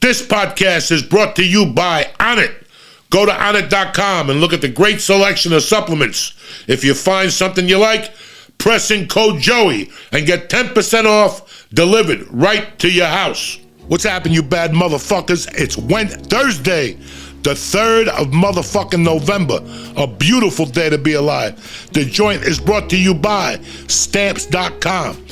This podcast is brought to you by ONNIT. Go to ONNIT.com and look at the great selection of supplements. If you find something you like, press in code Joey and get 10% off delivered right to your house. What's happening, you bad motherfuckers? It's Thursday, the 3rd of motherfucking November. A beautiful day to be alive. The joint is brought to you by Stamps.com.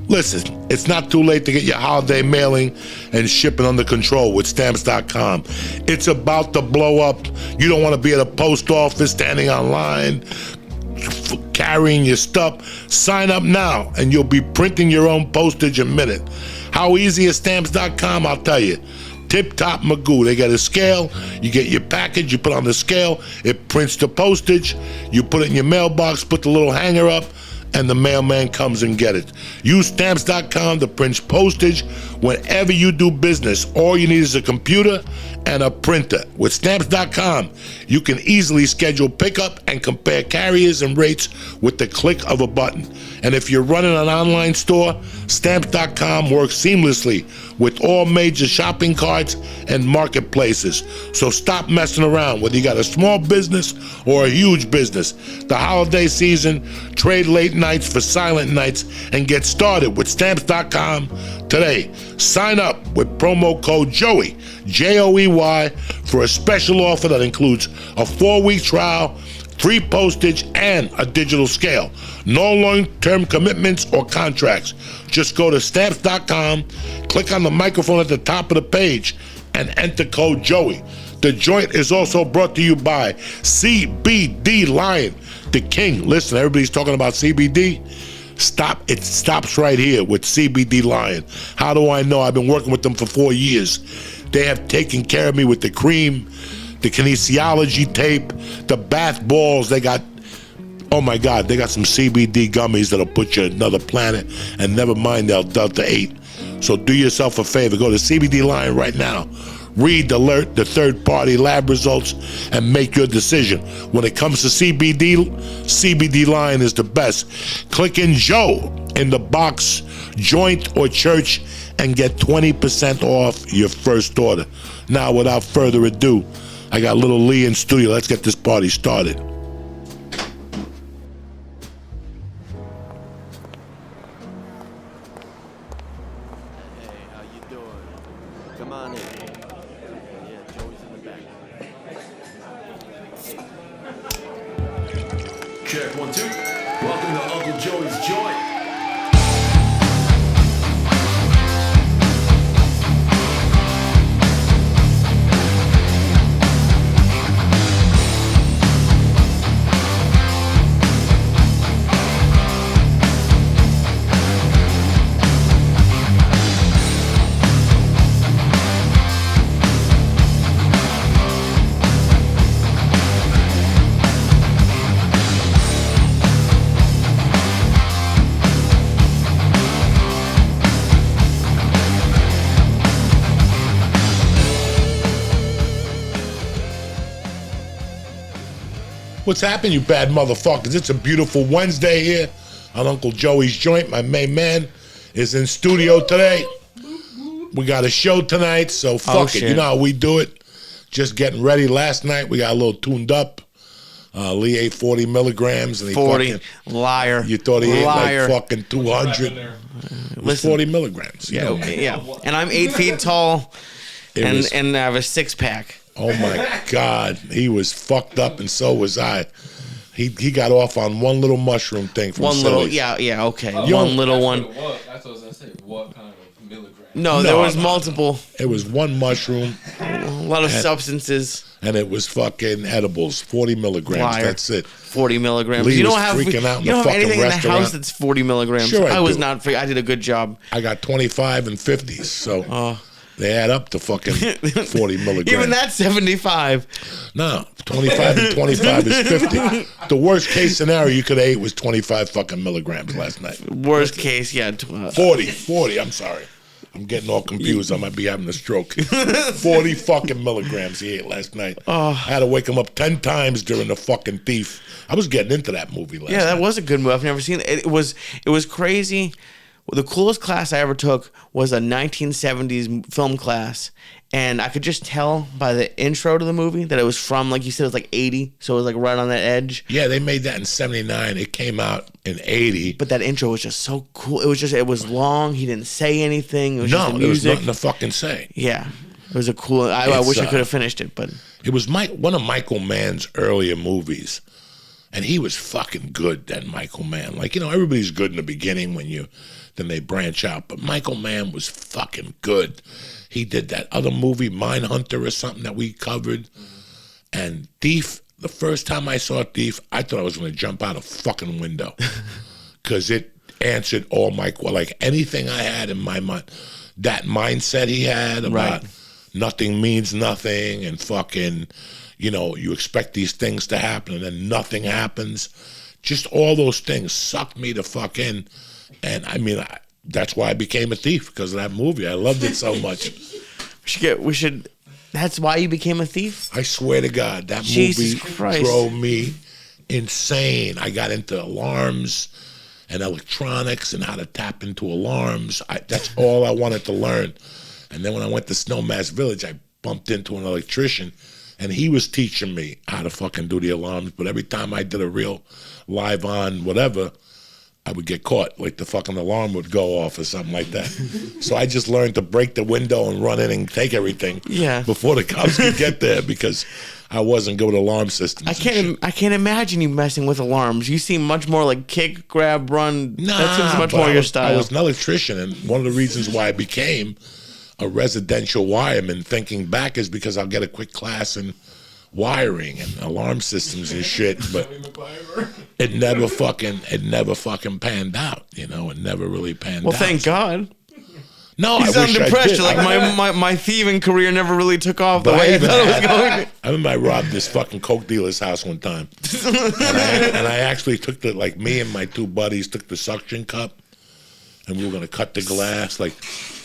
Listen, it's not too late to get your holiday mailing and shipping under control with Stamps.com. It's about to blow up. You don't want to be at a post office standing online, carrying your stuff. Sign up now and you'll be printing your own postage a minute. How easy is Stamps.com? I'll tell you. Tip-top magoo. They got a scale. You get your package, you put on the scale, it prints the postage, you put it in your mailbox, put the little hanger up, and the mailman comes and get it. Use Stamps.com to print postage whenever you do business. All you need is a computer and a printer. With Stamps.com, you can easily schedule pickup and compare carriers and rates with the click of a button. And if you're running an online store, Stamps.com works seamlessly with all major shopping carts and marketplaces. So stop messing around, whether you got a small business or a huge business. The holiday season, trade late nights for silent nights, and get started with Stamps.com today. Sign up with promo code Joey, Joey, for a special offer that includes a 4-week trial, free postage, and a digital scale. No long-term commitments or contracts. Just go to Stamps.com, click on the microphone at the top of the page, and enter code Joey. The joint is also brought to you by CBD Lion, the king. Listen, everybody's talking about CBD. Stop. It stops right here with CBD Lion. How do I know? I've been working with them for 4 years. They have taken care of me with the cream, the kinesiology tape, the bath balls. They got, oh my God, they got some CBD gummies that'll put you on another planet, and never mind they'll Delta 8. So do yourself a favor. Go to CBD Lion right now. Read the third-party lab results and make your decision. When it comes to CBD, CBD Lion is the best. Click in Joe in the box, joint or church, and get 20% off your first order. Now, without further ado, I got little Lee in studio. Let's get this party started. Check 1, 2. Welcome to Uncle Joey's Joint. What's happening, you bad motherfuckers? It's a beautiful Wednesday here on Uncle Joey's Joint. My main man is in studio today. We got a show tonight, so fuck it. You know how we do it. Just getting ready. Last night we got a little tuned up. Lee ate 40 milligrams. And he 40. Liar. You thought he Liar. ate like fucking 200. It was 40 milligrams. Yeah, yeah. And I'm 8 feet tall, and I have a 6-pack. Oh my God, he was fucked up, and so was I. He got off on one little mushroom thing from one little, Silly's. yeah, okay. One little one. That's what I was gonna say. What kind of milligram? No, there was multiple. It was one mushroom. A lot of substances. And it was fucking edibles, 40 milligrams. Liar. That's it. 40 milligrams. Lee you was don't have freaking out in you the don't have fucking anything restaurant. in the house that's 40 milligrams. Sure I was do. not. I did a good job. I got 25 and 50s, so they add up to fucking 40 milligrams. Even that's 75. No, 25 and 25 is 50. The worst case scenario you could have ate was 25 fucking milligrams last night. Worst case, yeah. 40, I'm sorry. I'm getting all confused. I might be having a stroke. 40 fucking milligrams he ate last night. I had to wake him up 10 times during The fucking Thief. I was getting into that movie last night. Yeah, that was a good movie. I've never seen it. It was crazy the coolest class I ever took was a 1970s film class, and I could just tell by the intro to the movie that it was from, like you said, it was like 80, so it was like right on that edge. Yeah, they made that in 79. It came out in 80. But that intro was just so cool. It was long. He didn't say anything. It was just the there was music. nothing to fucking say. Yeah. It was a cool, I wish I could have finished it, but. It was one of Michael Mann's earlier movies. And he was fucking good then, Michael Mann. Like, everybody's good in the beginning then they branch out. But Michael Mann was fucking good. He did that other movie, Mindhunter or something that we covered. And Thief, the first time I saw Thief, I thought I was going to jump out a fucking window. Because it answered all like anything I had in my mind. That mindset he had about nothing means nothing and fucking... you expect these things to happen and then nothing happens. Just all those things sucked me the fuck in. And that's why I became a thief, because of that movie. I loved it so much. That's why you became a thief? I swear to God, that movie drove me insane. I got into alarms and electronics and how to tap into alarms. That's all I wanted to learn. And then when I went to Snowmass Village, I bumped into an electrician. And he was teaching me how to fucking do the alarms. But every time I did a real live on whatever, I would get caught. Like the fucking alarm would go off or something like that. So I just learned to break the window and run in and take everything before the cops could get there, because I wasn't good with alarm systems. I can't imagine you messing with alarms. You seem much more like kick, grab, run. That seems much more your style. I was an electrician, and one of the reasons why I became a residential wireman, thinking back, is because I'll get a quick class in wiring and alarm systems and shit, but it never fucking panned out, It never really panned out. Well, thank God. No, you I sound wish depressed. I did. Like my thieving career never really took off the way I thought it was going. I remember I robbed this fucking coke dealer's house one time, and I actually took me and my two buddies took the suction cup, and we were gonna cut the glass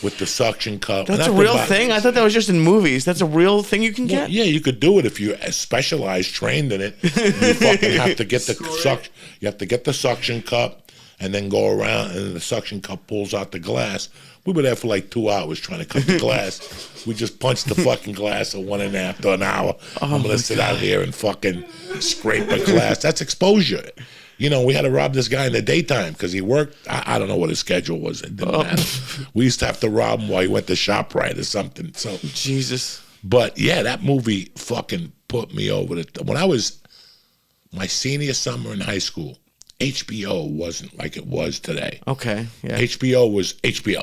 with the suction cup. That's a real thing? I thought that was just in movies. That's a real thing you can get? Yeah, you could do it if you're specialized, trained in it. You fucking have to get the suction. You have to get the suction cup and then go around, and the suction cup pulls out the glass. We were there for like 2 hours trying to cut the glass. We just punched the fucking glass at 1.5 to an hour. I'm gonna sit out here and fucking scrape a glass. That's exposure. We had to rob this guy in the daytime because he worked. I don't know what his schedule was. It didn't matter. We used to have to rob him while he went to ShopRite or something. So Jesus. But yeah, that movie fucking put me over when I was my senior summer in high school. HBO wasn't like it was today. Okay. Yeah. HBO was HBO.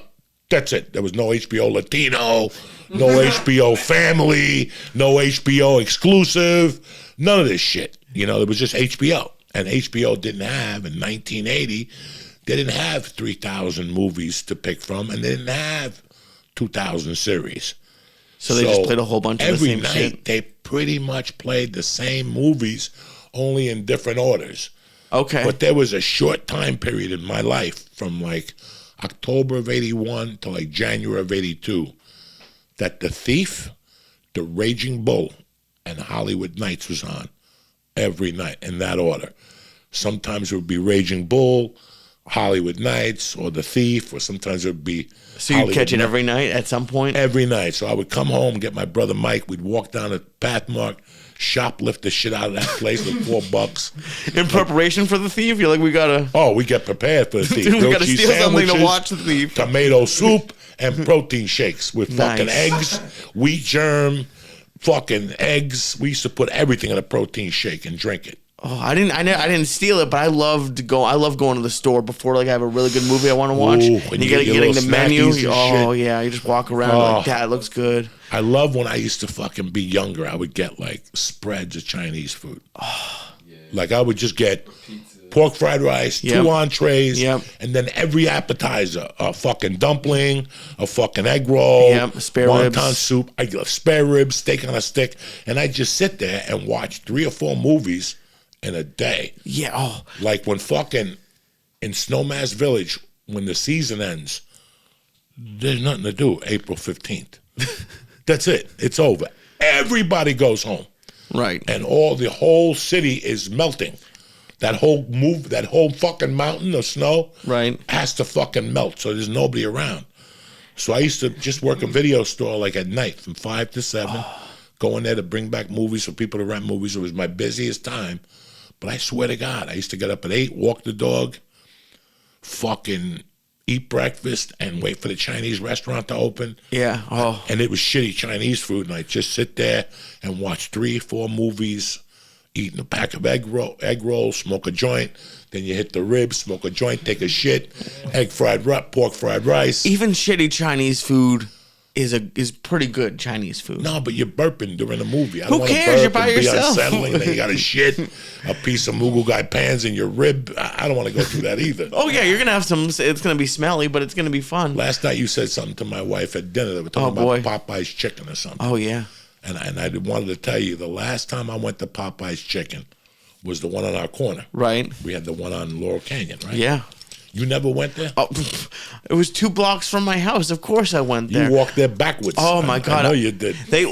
That's it. There was no HBO Latino, no HBO Family, no HBO Exclusive, none of this shit. It was just HBO. And HBO didn't have, in 1980, they didn't have 3,000 movies to pick from, and they didn't have 2,000 series. So they just played a whole bunch of the same shit? Every night, they pretty much played the same movies, only in different orders. Okay. But there was a short time period in my life, from like October of 81 to like January of 82, that The Thief, The Raging Bull, and Hollywood Nights was on every night in that order. Sometimes it would be Raging Bull, Hollywood Nights, or The Thief, or sometimes it would be So you'd catch it every night at some point? Every night. So I would come home, get my brother Mike, we'd walk down to Pathmark, shoplift the shit out of that place with $4. In preparation for The Thief? You're like, we gotta... Oh, we get prepared for The Thief. We gotta steal something to watch The Thief. Tomato soup and protein shakes with fucking eggs, wheat germ, fucking eggs. We used to put everything in a protein shake and drink it. Oh, I didn't steal it, but I love going to the store before I have a really good movie I want to watch. Ooh, and you gotta getting the menu. Oh shit. yeah, you just walk around like that looks good. I love when I used to fucking be younger. I would get like spreads of Chinese food. Oh, yeah. Like I would just get pork fried rice, 2 entrees, and then every appetizer, a fucking dumpling, a fucking egg roll, spare wonton ribs. soup, I get spare ribs, steak on a stick, and I just sit there and watch 3 or 4 movies in a day. Yeah. Oh. Like when fucking in Snowmass Village, when the season ends, there's nothing to do April 15th. That's it. It's over. Everybody goes home. Right. And the whole city is melting. that whole fucking mountain of snow Right. has to fucking melt, so there's nobody around. So I used to just work a video store like at night from 5 to 7, go in there to bring back movies for people to rent movies. It was my busiest time. But I swear to God, I used to get up at 8, walk the dog, fucking eat breakfast, and wait for the Chinese restaurant to open. Yeah. Oh. And it was shitty Chinese food, and I'd just sit there and watch 3 or 4 movies, eating a pack of egg rolls, smoke a joint. Then you hit the ribs, smoke a joint, take a shit, pork fried rice. Even shitty Chinese food is pretty good Chinese food. No, but you're burping during the movie. I Who don't want to cares? You're burp by and yourself. be unsettling. Then you got to shit a piece of Mughal guy pans in your rib. I don't want to go through that either. Oh yeah, you're gonna have some. It's gonna be smelly, but it's gonna be fun. Last night you said something to my wife at dinner. They were talking about Popeye's chicken or something. Oh yeah. And I wanted to tell you, the last time I went to Popeye's chicken was the one on our corner. Right. We had the one on Laurel Canyon, right? Yeah. You never went there? Oh, it was 2 blocks from my house. Of course I went there. You walked there backwards. Oh my God! I know you did. Lee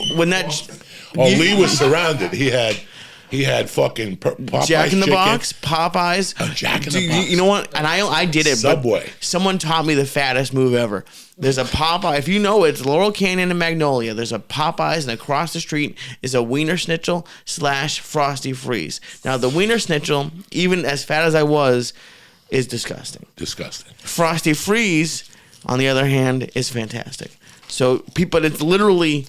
was surrounded. He had fucking Popeye's Jack in the chicken. Box, Popeyes. Jack in the Box. You know what? And I did it. Subway. But someone taught me the fattest move ever. There's a Popeye. If you know it, it's Laurel Canyon and Magnolia. There's a Popeyes, and across the street is a Wiener Schnitzel / Frosty Freeze. Now the Wiener Schnitzel, even as fat as I was, is disgusting. Disgusting. Frosty Freeze, on the other hand, is fantastic. So people, it's literally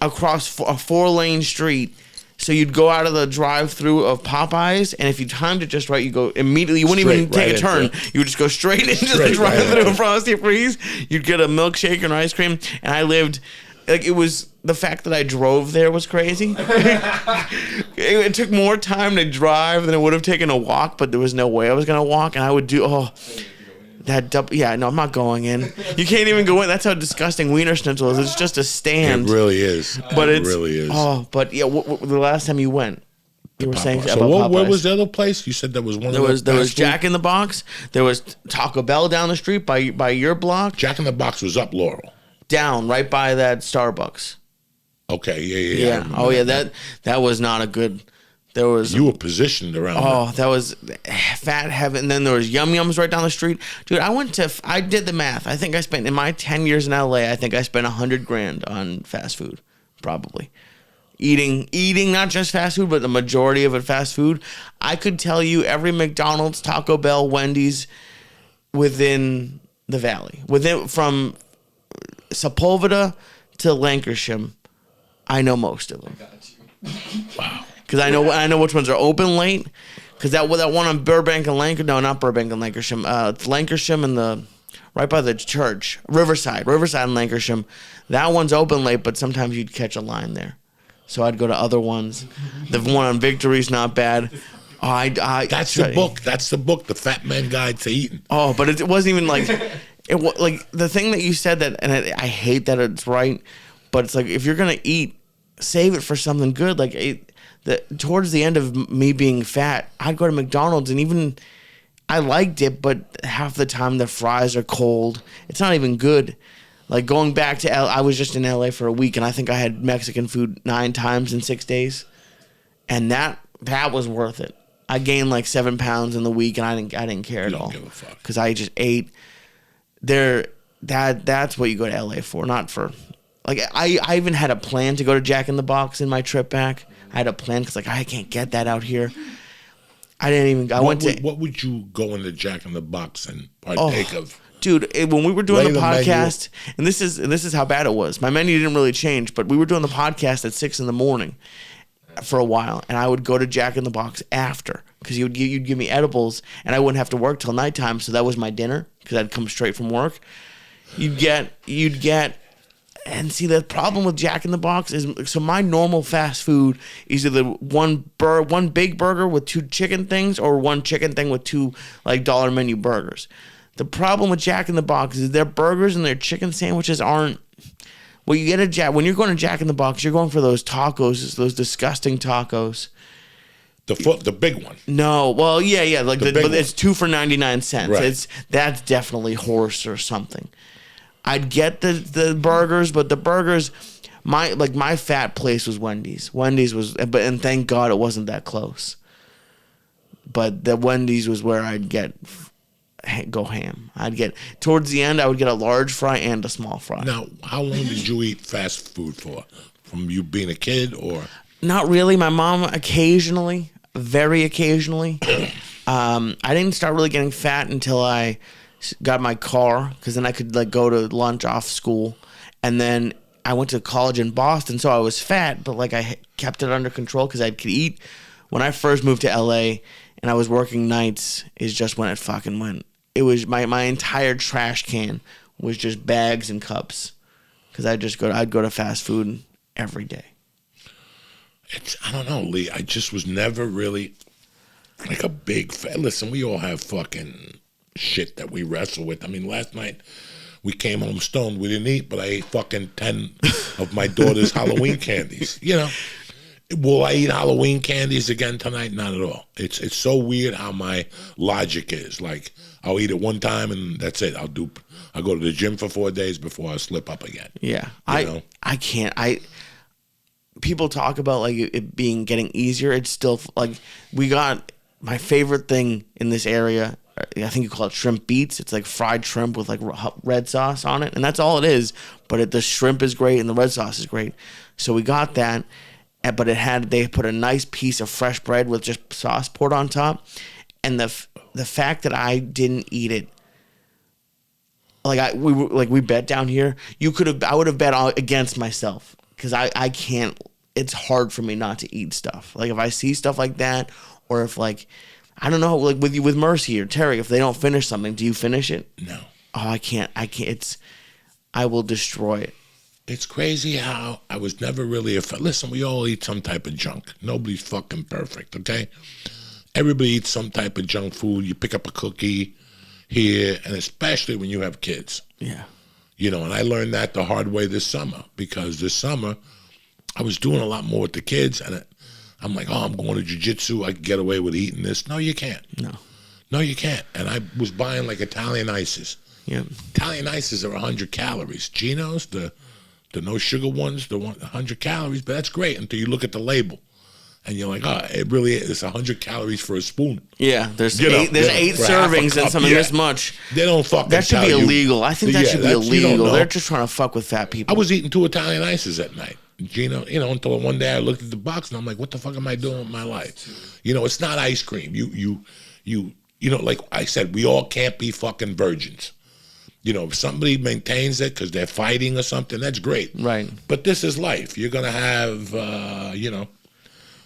across a 4-lane street. So you'd go out of the drive-through of Popeyes, and if you timed it just right, you go immediately. You wouldn't even take a turn. You would just go straight into the drive-through of Frosty Freeze. You'd get a milkshake and ice cream, and I lived like it was. The fact that I drove there was crazy. It took more time to drive than it would have taken a walk, but there was no way I was gonna walk, and I would do I'm not going in. You can't even go in. That's how disgusting Wiener Schnitzel is. It's just a stand. It really is. But it really is. Oh, but yeah. The last time you went, you were saying So about where Popeyes. was the other place? You said there was one. There was Jack in the Box. There was Taco Bell down the street by your block. Jack in the Box was up Laurel. Down right by that Starbucks. Okay, yeah. Oh yeah, that was not a good. There was you were positioned around. Oh, that was fat heaven. And then there was Yum Yums right down the street, dude. I did the math. I think I spent in my 10 years in LA. I think I spent $100,000 on fast food, probably. Eating not just fast food, but the majority of it fast food. I could tell you every McDonald's, Taco Bell, Wendy's within the valley, from Sepulveda to Lancashire. I know most of them. Wow. Because I know which ones are open late. Because that one on Burbank and Lancashire, no, not Burbank and Lancashire. It's Lancashire and right by the church, Riverside and Lancashire. That one's open late, but sometimes you'd catch a line there. So I'd go to other ones. The one on Victory's not bad. That's the book. That's the book. The Fat Man Guide to Eating. Oh, but it wasn't even like it. Like the thing that you said that, and I hate that it's right. But it's like if you're gonna eat, save it for something good. Like towards the end of me being fat, I'd go to McDonald's, and even I liked it, but half the time the fries are cold. It's not even good. Like going back to I was just in LA for a week, and I think I had Mexican food 9 times in 6 days, and that was worth it. I gained like 7 pounds in the week, and I didn't care at all because I just ate. That's what you go to LA for, not for. Like, I even had a plan to go to Jack in the Box in my trip back. I had a plan because, like, I can't get that out here. I didn't even... What would you go into Jack in the Box and partake of? Dude, when we were doing the podcast, and this is how bad it was. My menu didn't really change, but we were doing the podcast at 6 a.m. for a while, and I would go to Jack in the Box after because you'd give me edibles, and I wouldn't have to work till nighttime, so that was my dinner because I'd come straight from work. You'd get... And see, the problem with Jack in the Box is, so my normal fast food is either one big burger with 2 chicken things or 1 chicken thing with 2 like dollar menu burgers. The problem with Jack in the Box is their burgers and their chicken sandwiches aren't. Well, you get when you're going to Jack in the Box, you're going for those tacos, those disgusting tacos. The big one. No, well, yeah, like but it's 2 for 99 cents. Right. That's definitely horse or something. I'd get the burgers, but the burgers, my fat place was Wendy's. Wendy's was, and thank God it wasn't that close. But the Wendy's was where I'd go ham. I'd get towards the end. I would get a large fry and a small fry. Now, how long did you eat fast food for? From you being a kid, or? Not really. My mom occasionally, very occasionally. I didn't start really getting fat until I got my car, because then I could like go to lunch off school, and then I went to college in Boston, so I was fat, but like I kept it under control because I could eat. When I first moved to LA and I was working nights, is just when it fucking went. It was my entire trash can was just bags and cups, because I'd go to fast food every day. I don't know, Lee. I just was never really like a big fan. Listen, we all have fucking shit that we wrestle with. I mean, last night we came home stoned. We didn't eat, but I ate fucking 10 of my daughter's Halloween candies. You know, will I eat Halloween candies again tonight? Not at all. It's so weird how my logic is. Like, I'll eat it one time and that's it. I'll go to the gym for 4 days before I slip up again. Yeah, You know? I can't. People talk about like it getting easier. It's still like we got my favorite thing in this area. I think you call it shrimp beets. It's like fried shrimp with like red sauce on it, and that's all it is. But the shrimp is great and the red sauce is great. So we got that, but they put a nice piece of fresh bread with just sauce poured on top, and the fact that I didn't eat it. We bet down here. I would have bet against myself. Because I can't, it's hard for me not to eat stuff. Like if I see stuff like that, or if like, I don't know, like with Mercy or Terry, if they don't finish something, do you finish it? No. Oh, I can't, I will destroy it. It's crazy how I was never really listen, we all eat some type of junk. Nobody's fucking perfect, okay? Everybody eats some type of junk food. You pick up a cookie here, and especially when you have kids. Yeah. You know, and I learned that the hard way this summer, because this summer I was doing a lot more with the kids, and I'm like, oh, I'm going to jiu-jitsu. I can get away with eating this. No, you can't. No, you can't. And I was buying like Italian ices. Yeah. Italian ices are 100 calories. Geno's, the no sugar ones, the 100 calories, but that's great until you look at the label. And you're like, oh, it really is. It's 100 calories for a spoon. Yeah, there's eight servings and something this much. They don't fucking That should be illegal. I think that should be illegal. They're just trying to fuck with fat people. I was eating 2 Italian ices at night. Gino, until one day I looked at the box and I'm like, what the fuck am I doing with my life? You know, it's not ice cream. You know, like I said, we all can't be fucking virgins. You know, if somebody maintains it because they're fighting or something, that's great. Right. But this is life. You're going to have,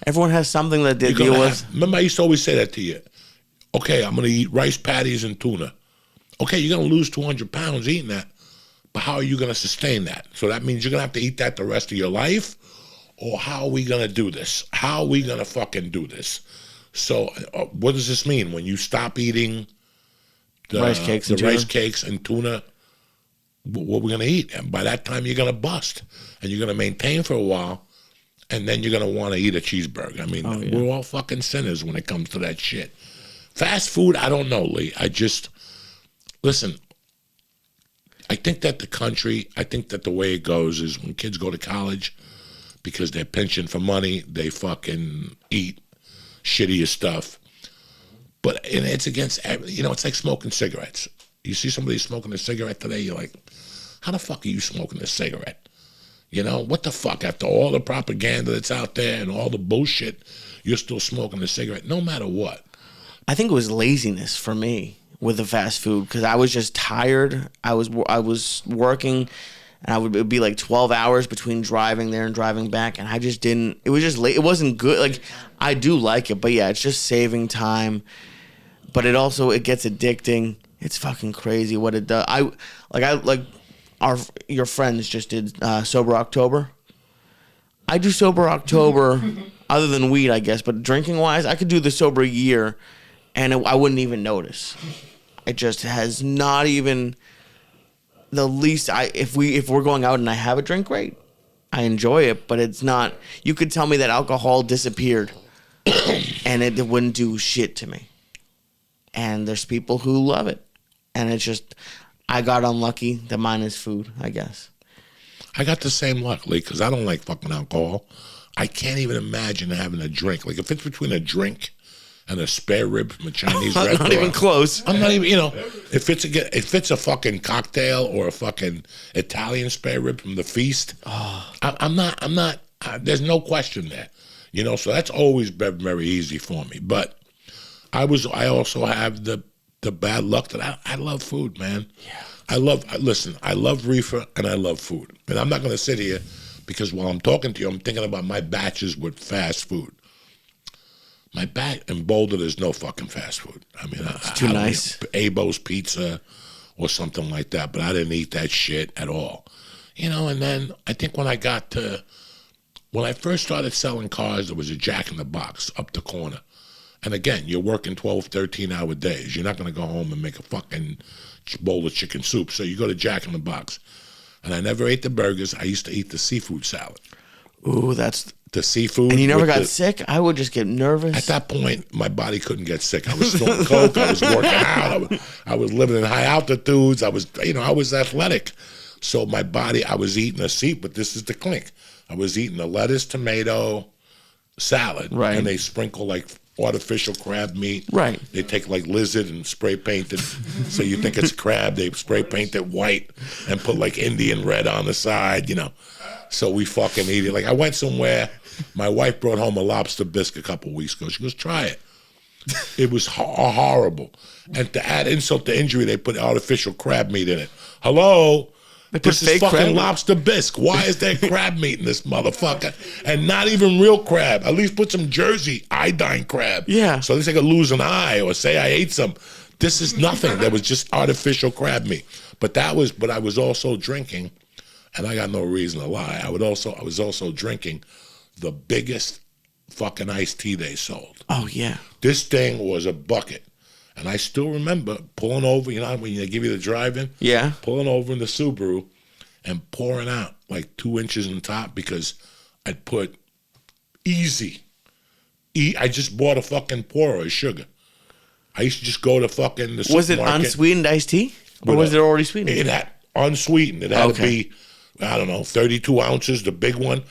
everyone has something that they deal with. Remember, I used to always say that to you. Okay, I'm going to eat rice patties and tuna. Okay, you're going to lose 200 pounds eating that, but how are you going to sustain that? So that means you're going to have to eat that the rest of your life, or how are we going to do this? How are we going to fucking do this? So what does this mean? When you stop eating the rice cakes and tuna, what are we going to eat? And by that time, you're going to bust, and you're going to maintain for a while. And then you're going to want to eat a cheeseburger. I mean, we're all fucking sinners when it comes to that shit. Fast food, I don't know, Lee. Listen, I think that the way it goes is when kids go to college, because they're pinching for money, they fucking eat shittier stuff. And it's against, it's like smoking cigarettes. You see somebody smoking a cigarette today, you're like, how the fuck are you smoking a cigarette? You know, what the fuck? After all the propaganda that's out there and all the bullshit, you're still smoking a cigarette, no matter what. I think it was laziness for me with the fast food, because I was just tired. I was working, and it would be like 12 hours between driving there and driving back, and I just didn't. It was just late. It wasn't good. Like, I do like it, but yeah, it's just saving time. But it gets addicting. It's fucking crazy what it does. Your friends just did Sober October. I do Sober October, other than weed, I guess. But drinking wise, I could do the sober year, and I wouldn't even notice. It just has not even the least. If we're going out and I have a drink, great, I enjoy it. But it's not. You could tell me that alcohol disappeared, and it wouldn't do shit to me. And there's people who love it, and it's just. I got unlucky that mine is food, I guess. I got the same luck, Lee, because I don't like fucking alcohol. I can't even imagine having a drink. Like, if it's between a drink and a spare rib from a Chinese restaurant. Not even close. I'm not even, if it's a fucking cocktail or a fucking Italian spare rib from the feast, I'm not. There's no question there, So that's always been very easy for me. But I also have the bad luck that I love food, man. Yeah. I love reefer and I love food. And I'm not going to sit here because while I'm talking to you, I'm thinking about my batches with fast food. My batch in Boulder, there's no fucking fast food. I mean, it's too nice. Abo's Pizza or something like that, but I didn't eat that shit at all. And then I think when I first started selling cars, there was a Jack in the Box up the corner. And again, you're working 12, 13-hour days. You're not going to go home and make a fucking bowl of chicken soup. So you go to Jack in the Box. And I never ate the burgers. I used to eat the seafood salad. Ooh, that's... The seafood. And you never got sick? I would just get nervous. At that point, my body couldn't get sick. I was snorting coke. I was working out. I was living in high altitudes. I was athletic. So my body, I was eating but this is the clink. I was eating a lettuce, tomato, salad. Right. And they sprinkle like artificial crab meat. Right. They take like lizard and spray paint it. So you think it's crab. They spray paint it white and put like Indian red on the side, So we fucking eat it. Like I went somewhere, my wife brought home a lobster bisque a couple weeks ago. She goes, try it. It was horrible. And to add insult to injury, they put artificial crab meat in it. Hello? This is fucking crab lobster bisque. Why is there crab meat in this motherfucker? And not even real crab. At least put some Jersey iodine crab. Yeah. So at least I could lose an eye or say I ate some. This is nothing. That was just artificial crab meat. But I was also drinking, and I got no reason to lie. I was also drinking the biggest fucking iced tea they sold. Oh, yeah. This thing was a bucket. And I still remember pulling over, when they give you the drive-in? Yeah. Pulling over in the Subaru and pouring out like 2 inches on top because I'd put easy. I just bought a fucking pourer of sugar. I used to just go to fucking the supermarket. Was it unsweetened iced tea? Or was it already sweetened? It had unsweetened. It had to be, 32 ounces, the big one.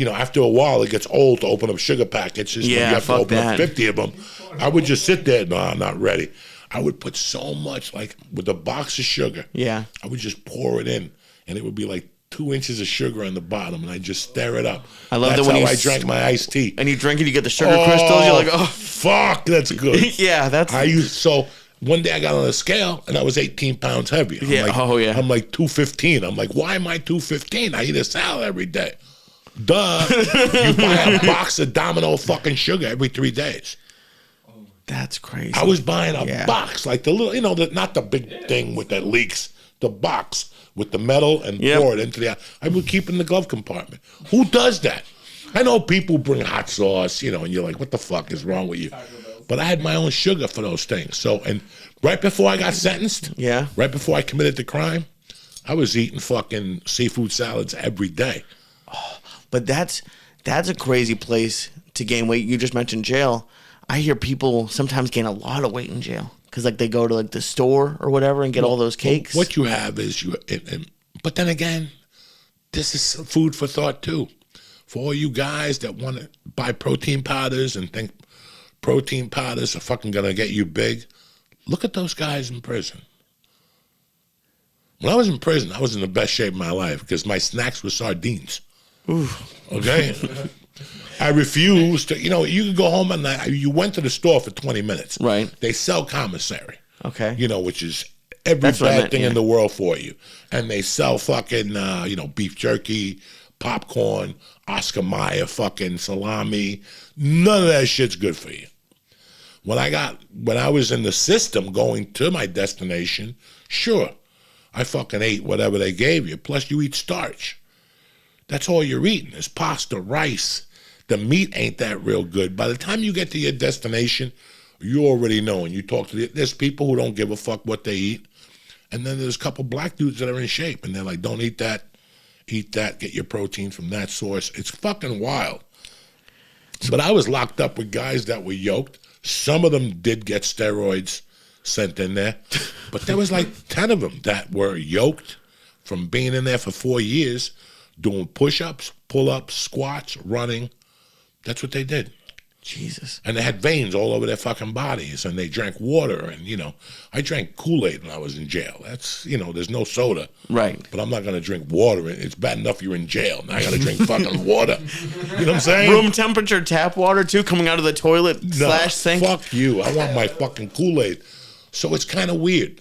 After a while, it gets old to open up sugar packets. You have to open up 50 of them. I would just sit there. No, I'm not ready. I would put so much, like with a box of sugar. Yeah. I would just pour it in, and it would be like 2 inches of sugar on the bottom, and I just stir it up. I love that's that when how I drank my iced tea. And you drink it, you get the sugar crystals. You're like, oh, fuck, that's good. Yeah, so one day I got on a scale, and I was 18 pounds heavier. I'm like 215. I'm like, why am I 215? I eat a salad every day. Duh. You buy a box of Domino fucking sugar every 3 days. That's crazy. I was buying a box, like the little, not the big thing with that leaks, the box with the metal and pour it into I would keep it in the glove compartment. Who does that? I know people bring hot sauce, and you're like, what the fuck is wrong with you? But I had my own sugar for those things. So, and right before I got sentenced, right before I committed the crime, I was eating fucking seafood salads every day. But that's a crazy place to gain weight. You just mentioned jail. I hear people sometimes gain a lot of weight in jail because like they go to like the store or whatever and get all those cakes. What you have is but then again, this is food for thought too. For all you guys that want to buy protein powders and think protein powders are fucking gonna get you big, look at those guys in prison. When I was in prison, I was in the best shape of my life because my snacks were sardines. Ooh. Okay? I refused to, you could go home at night. You went to the store for 20 minutes. Right. They sell commissary. Okay. Which is every bad thing in the world for you. And they sell fucking, beef jerky, popcorn, Oscar Mayer fucking salami. None of that shit's good for you. When I was in the system going to my destination, sure, I fucking ate whatever they gave you. Plus you eat starch. That's all you're eating is pasta, rice. The meat ain't that real good. By the time you get to your destination, you already know. And you talk to there's people who don't give a fuck what they eat. And then there's a couple black dudes that are in shape. And they're like, don't eat that. Eat that. Get your protein from that source. It's fucking wild. But I was locked up with guys that were yoked. Some of them did get steroids sent in there. But there was like 10 of them that were yoked from being in there for 4 years, doing push-ups, pull-ups, squats, running. That's what they did. Jesus. And they had veins all over their fucking bodies, and they drank water. And, I drank Kool-Aid when I was in jail. That's, there's no soda. Right. But I'm not going to drink water. It's bad enough you're in jail. Now I got to drink fucking water. You know what I'm saying? Room temperature tap water, too, coming out of the toilet / sink? Fuck you. I want my fucking Kool-Aid. So it's kind of weird.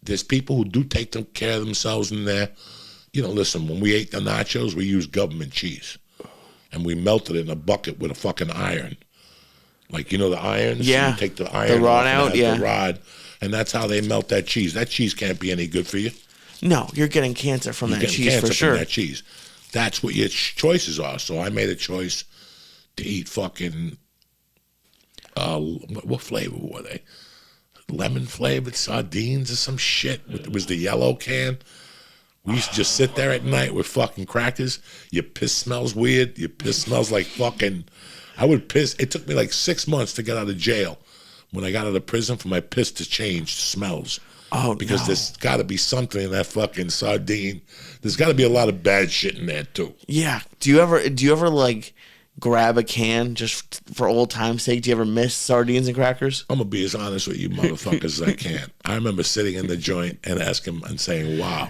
There's people who do take care of themselves in there. Listen, when we ate the nachos, we used government cheese. And we melted it in a bucket with a fucking iron. Like, the irons? Yeah. You take the iron the rod off out, yeah. the rod, and that's how they melt that cheese. That cheese can't be any good for you. No, you're getting cancer from that cheese cancer for sure. From that cheese. That's what your choices are. So I made a choice to eat fucking, what flavor were they? Lemon flavored sardines or some shit. It was the yellow can. We used to just sit there at night with fucking crackers. Your piss smells weird. Your piss smells like fucking... I would piss. It took me like 6 months to get out of jail when I got out of prison for my piss to change smells. Oh, because no. there's got to be something in that fucking sardine. There's got to be a lot of bad shit in there, too. Yeah. Do you ever like, grab a can just for old time's sake? Do you ever miss sardines and crackers? I'm going to be as honest with you motherfuckers as I can. I remember sitting in the joint and asking and saying, wow,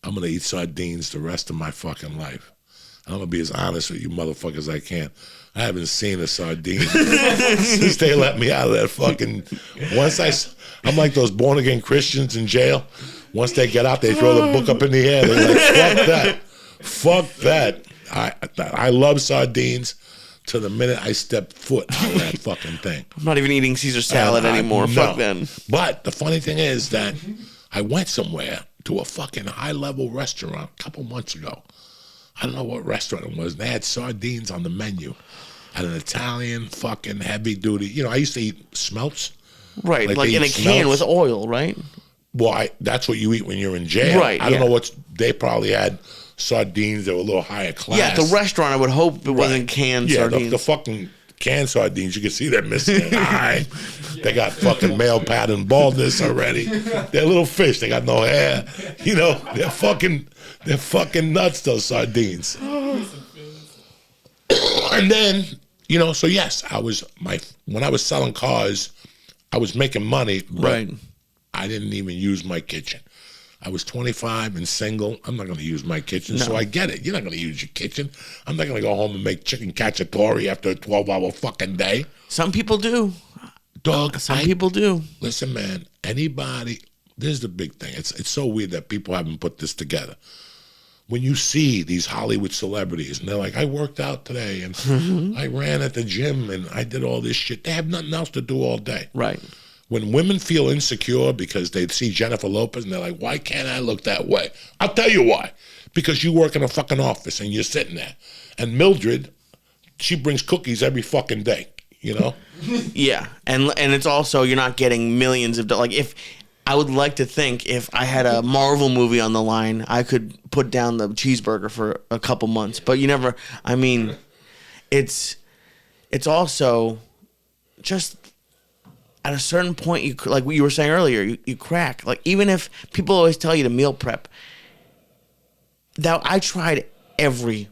I'm going to eat sardines the rest of my fucking life. I'm going to be as honest with you motherfuckers as I can. I haven't seen a sardine since they let me out of that fucking... I'm like those born-again Christians in jail. Once they get out, they throw the book up in the air. They're like, fuck that. I love sardines to the minute I step foot out of that fucking thing. I'm not even eating Caesar salad anymore. No. Fuck then. But the funny thing is that I went somewhere to a fucking high-level restaurant a couple months ago. I don't know what restaurant it was. They had sardines on the menu at an Italian fucking heavy duty. I used to eat smelts. Right, like in a can with oil, right? Well, that's what you eat when you're in jail. Right, I don't know they probably had sardines that were a little higher class. Yeah, the restaurant, I would hope it wasn't canned sardines. The fucking canned sardines, you can see they're missing an eye. They got fucking male pattern baldness already. They're little fish. They got no hair. They're fucking nuts, those sardines. And then, so yes, when I was selling cars, I was making money, but right. I didn't even use my kitchen. I was 25 and single. I'm not going to use my kitchen, so I get it. You're not going to use your kitchen. I'm not going to go home and make chicken cacciatore after a 12-hour fucking day. Some people do. Dog, Some people do. Listen, man, anybody, this is the big thing. It's so weird that people haven't put this together. When you see these Hollywood celebrities, and they're like, I worked out today, and I ran at the gym, and I did all this shit. They have nothing else to do all day. Right. When women feel insecure because they see Jennifer Lopez and they're like, why can't I look that way? I'll tell you why. Because you work in a fucking office and you're sitting there. And Mildred, she brings cookies every fucking day, Yeah. And it's also, you're not getting millions of dollars. Like, if I would like to think if I had a Marvel movie on the line, I could put down the cheeseburger for a couple months. But you never, it's also just... At a certain point, like what you were saying earlier, you crack. Like, even if people always tell you to meal prep, I tried every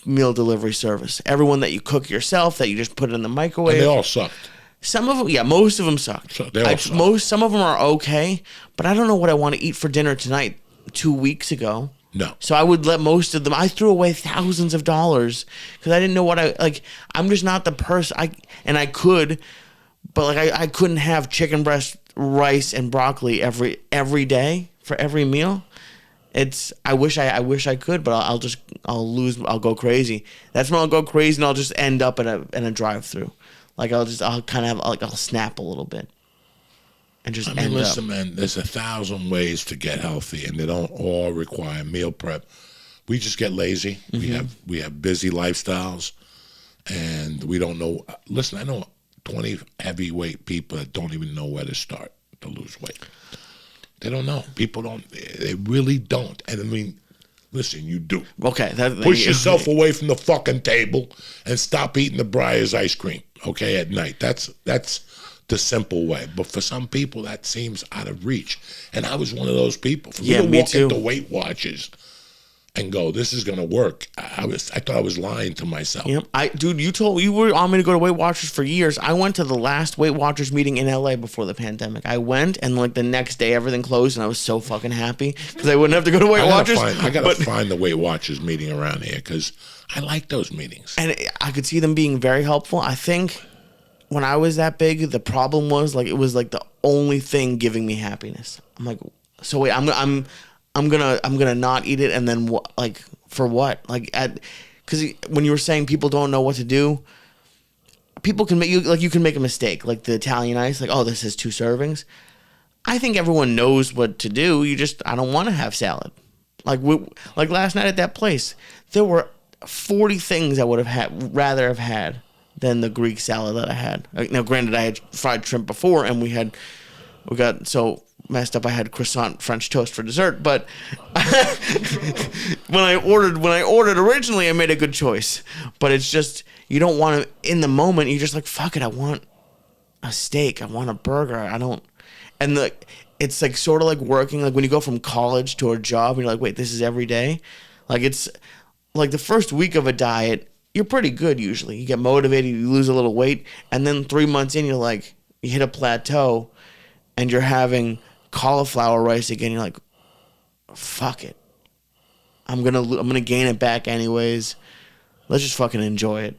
meal delivery service. Everyone that you cook yourself, that you just put it in the microwave. And they all sucked. Some of them, yeah, most of them sucked. Some of them are okay, but I don't know what I want to eat for dinner tonight 2 weeks ago. No. So I would let most of them. I threw away thousands of dollars because I didn't know what I'm just not the person. I could. But I couldn't have chicken breast, rice, and broccoli every day for every meal. I wish I could, but I'll go crazy. That's when I'll go crazy and I'll just end up in a drive-through. Like I'll snap a little bit. And just listen, man, there's 1,000 ways to get healthy, and they don't all require meal prep. We just get lazy. Mm-hmm. We have busy lifestyles, and we don't know. Listen, I know 20 heavyweight people that don't even know where to start to lose weight. They don't know. People don't. They really don't. And listen, you do. Okay. Push yourself away from the fucking table and stop eating the Breyers ice cream, okay, at night. That's the simple way. But for some people, that seems out of reach. And I was one of those people. For me to walk into Weight Watchers and go, this is gonna work. I thought I was lying to myself. Yep. Dude, you were on me to go to Weight Watchers for years. I went to the last Weight Watchers meeting in LA before the pandemic. I went, and like the next day everything closed, and I was so fucking happy because I wouldn't have to go to Weight Watchers. I gotta find the Weight Watchers meeting around here because I like those meetings. And I could see them being very helpful. I think when I was that big, the problem was like it was like the only thing giving me happiness. I'm like, so wait, I'm gonna not eat it, and then what? Like for what? Like because when you were saying people don't know what to do, people can make you can make a mistake. Like the Italian ice, like, oh, this is 2 servings. I think everyone knows what to do. I don't want to have salad. Like last night at that place, there were 40 things I would have rather have had than the Greek salad that I had. Now, granted, I had fried shrimp before, and we got so messed up I had croissant French toast for dessert. But when I ordered originally, I made a good choice. But it's just you don't want to in the moment. You're just like, fuck it, I want a steak, I want a burger, I don't. And it's like sort of like working like when you go from college to a job, and you're like, wait, this is every day. Like it's like the first week of a diet, you're pretty good usually. You get motivated, you lose a little weight, and then 3 months in, you're like, you hit a plateau, and you're having cauliflower rice again. You're like, fuck it, I'm gonna gain it back anyways. Let's just fucking enjoy it.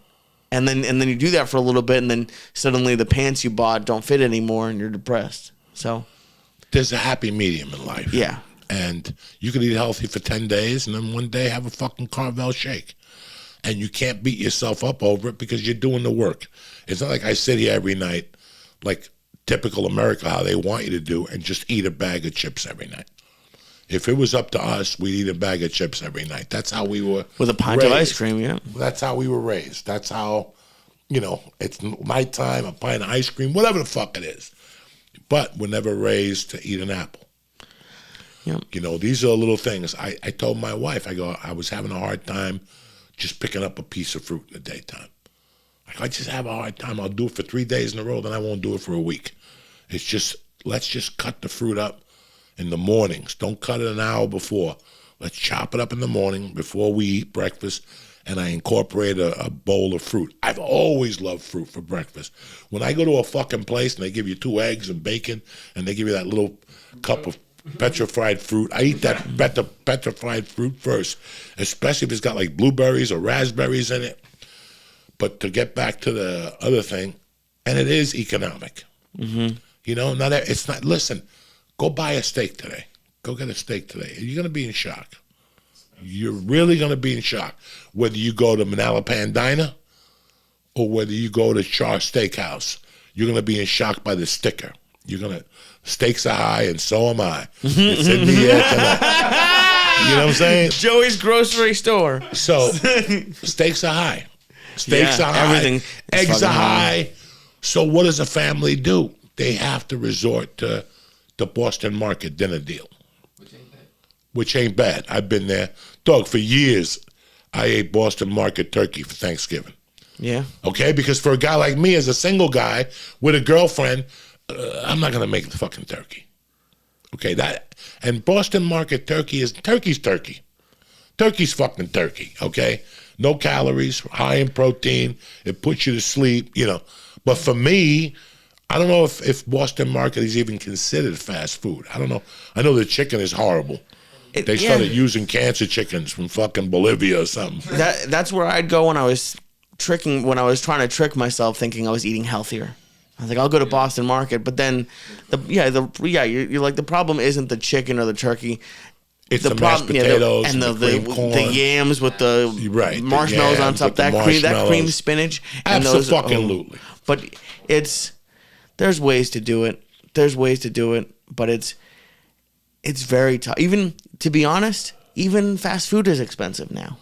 And then you do that for a little bit, and then suddenly the pants you bought don't fit anymore, and you're depressed. So there's a happy medium in life. Yeah. And you can eat healthy for 10 days, and then one day have a fucking Carvel shake. And you can't beat yourself up over it because you're doing the work. It's not like I sit here every night, like typical America, how they want you to do, and just eat a bag of chips every night. If it was up to us, we'd eat a bag of chips every night. That's how we were with a pint raised. of ice cream, yeah. That's how we were raised. That's how, it's nighttime, a pint of ice cream, whatever the fuck it is. But we're never raised to eat an apple. Yep. These are little things. I told my wife, I was having a hard time just picking up a piece of fruit in the daytime. I just have a hard time. I'll do it for 3 days in a row, then I won't do it for a week. It's just, let's just cut the fruit up in the mornings. Don't cut it an hour before. Let's chop it up in the morning before we eat breakfast, and I incorporate a bowl of fruit. I've always loved fruit for breakfast. When I go to a fucking place and they give you 2 eggs and bacon, and they give you that little cup of petrified fruit, I eat that petrified fruit first, especially if it's got like blueberries or raspberries in it. But to get back to the other thing, and it is economic. Mm-hmm. It's not, listen, go buy a steak today. Go get a steak today. You're going to be in shock. You're really going to be in shock. Whether you go to Manalapan Diner or whether you go to Char Steakhouse, you're going to be in shock by the sticker. Stakes are high, and so am I. It's in the air tonight. You know what I'm saying? Joey's grocery store. So, stakes are high. Stakes are high. Everything. Eggs are high. So what does a family do? They have to resort to the Boston Market dinner deal. Which ain't bad. I've been there. Dog, for years, I ate Boston Market turkey for Thanksgiving. Yeah. Okay? Because for a guy like me, as a single guy with a girlfriend, I'm not going to make the fucking turkey. Okay? And Boston Market turkey's turkey. Turkey's fucking turkey, okay? No calories, high in protein. It puts you to sleep, But for me, I don't know if Boston Market is even considered fast food. I don't know. I know the chicken is horrible. They started using cancer chickens from fucking Bolivia or something. That's where I'd go when I was trying to trick myself, thinking I was eating healthier. I was like, I'll go to Boston Market, but then, you're like, the problem isn't the chicken or the turkey. It's the mashed potatoes and the yams with the marshmallows on top. That cream spinach. Absolutely. But there's ways to do it. But it's very tough. Even, to be honest, even fast food is expensive now.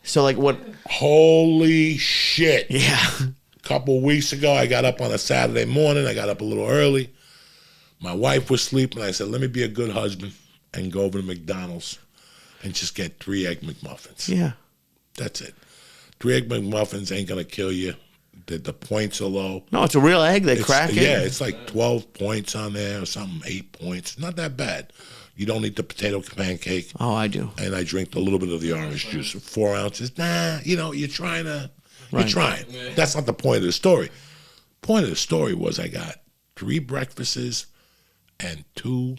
So like what? Holy shit. Yeah. A couple of weeks ago, I got up on a Saturday morning. I got up a little early. My wife was sleeping. I said, let me be a good husband and go over to McDonald's and just get 3 Egg McMuffins. Yeah. That's it. 3 Egg McMuffins ain't going to kill you. The points are low. No, it's a real egg. They crack it. Yeah, it's like 12 points on there or something, 8 points. Not that bad. You don't eat the potato pancake. Oh, I do. And I drink a little bit of the orange juice, 4 ounces. Nah, you're trying. That's not the point of the story. Point of the story was I got 3 breakfasts and 2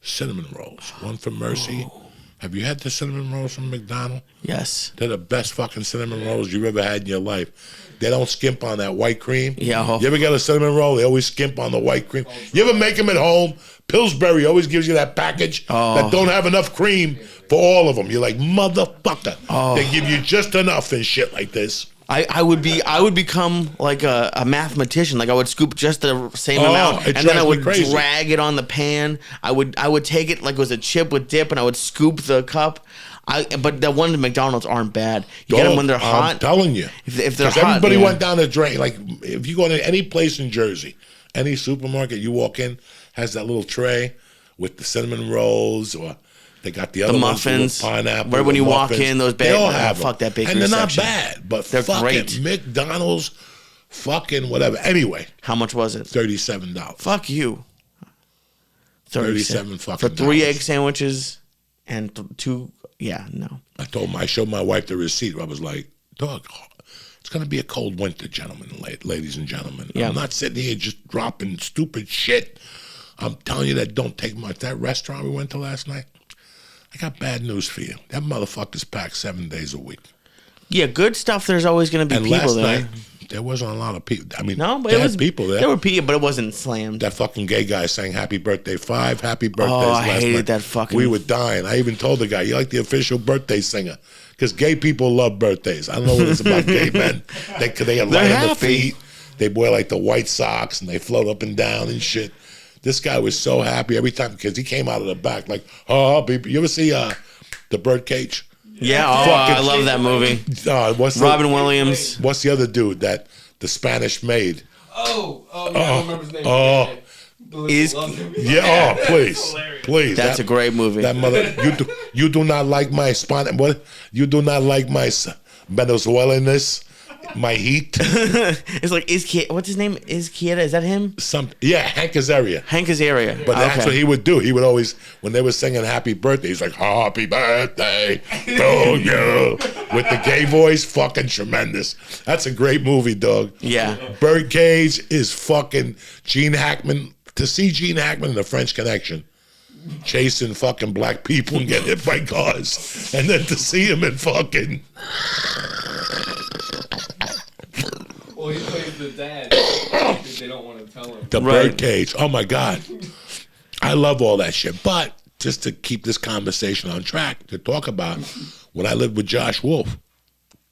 cinnamon rolls. One for Mercy. Oh. Have you had the cinnamon rolls from McDonald's? Yes. They're the best fucking cinnamon rolls you've ever had in your life. They don't skimp on that white cream. Yeah. You ever get a cinnamon roll? They always skimp on the white cream. You ever make them at home? Pillsbury always gives you that package that don't have enough cream for all of them. You're like, motherfucker. Oh. They give you just enough and shit like this. I would become like a mathematician. Like I would scoop just the same amount, and then I would drag it on the pan. I would take it like it was a chip with dip, and I would scoop the cup. But the ones at McDonald's aren't bad. You get them when they're hot. I'm telling you, if they're hot, everybody went down the drain. Like if you go to any place in Jersey, any supermarket, you walk in has that little tray with the cinnamon rolls or. They got the other muffins, ones with pineapple. Right when you walk in, those bags. They all have fuck that bakery and they're not section. bad, but they're fucking great. McDonald's, fucking whatever. Anyway, how much was it? $37. Fuck you. 37 fucking for 3 egg sandwiches and 2. Yeah, no. I showed my wife the receipt. I was like, dog, it's gonna be a cold winter, gentlemen, ladies and gentlemen. Yeah. I'm not sitting here just dropping stupid shit. I'm telling you that don't take much. That restaurant we went to last night. I got bad news for you. That motherfucker's packed 7 days a week. Yeah, good stuff. There's always going to be people there. Night, there wasn't a lot of people. I mean, no, but there was people there. There were people, but it wasn't slammed. That fucking gay guy sang "Happy Birthday" 5 happy birthdays. I hated night. that fucking. We were dying. I even told the guy, "You like the official birthday singer?" Because gay people love birthdays. I don't know what it's about gay men. They have light on their feet. They wear like the white socks and they float up and down and shit. This guy was so happy every time because he came out of the back like, "Oh, baby." You ever see The Birdcage? Yeah, I love that movie. Robin Williams. What's the other dude that the Spanish maid? I don't remember his name. Please. That's a great movie. That mother, you do not like my you do not like my Venezuelan-ness. My heat. It's like what's his name? Is that him? Hank Azaria. Hank Azaria. But that's what he would do. He would always, when they were singing "Happy Birthday," he's like, "Happy birthday to you," with the gay voice. Fucking tremendous. That's a great movie, dog. Yeah. Birdcage is fucking Gene Hackman. To see Gene Hackman in The French Connection chasing fucking black people and get hit by cars, and then to see him in fucking. Well, he plays the dad. They don't want to tell him. The Birdcage. Oh my God. I love all that shit. But just to keep this conversation on track, to talk about when I lived with Josh Wolf,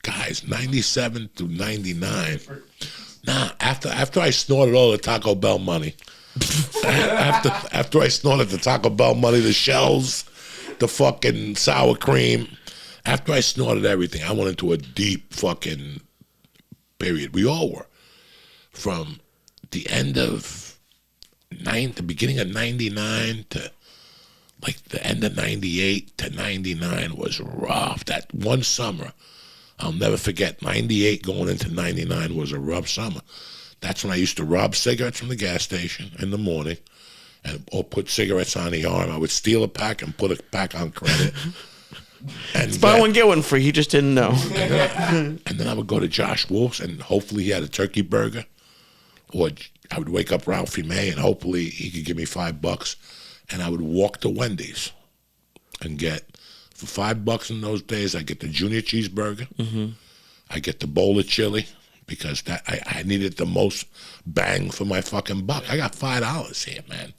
guys, 97 through 99. Nah, after I snorted all the Taco Bell money, after I snorted the Taco Bell money, the shells, the fucking sour cream, after I snorted everything, I went into a deep fucking period. We all were. From the end of the beginning of 99 to like the end of 98 to 99 was rough. That one summer, I'll never forget, 98 going into 99 was a rough summer. That's when I used to rob cigarettes from the gas station in the morning or put cigarettes on the arm. I would steal a pack and put a pack on credit. And buy one, get one free. He just didn't know. And then I would go to Josh Wolf's and hopefully he had a turkey burger. Or I would wake up Ralphie May and hopefully he could give me $5. And I would walk to Wendy's and get, for $5 in those days, I get the junior cheeseburger. Mm-hmm. I get the bowl of chili because that I needed the most bang for my fucking buck. I got $5 here, man.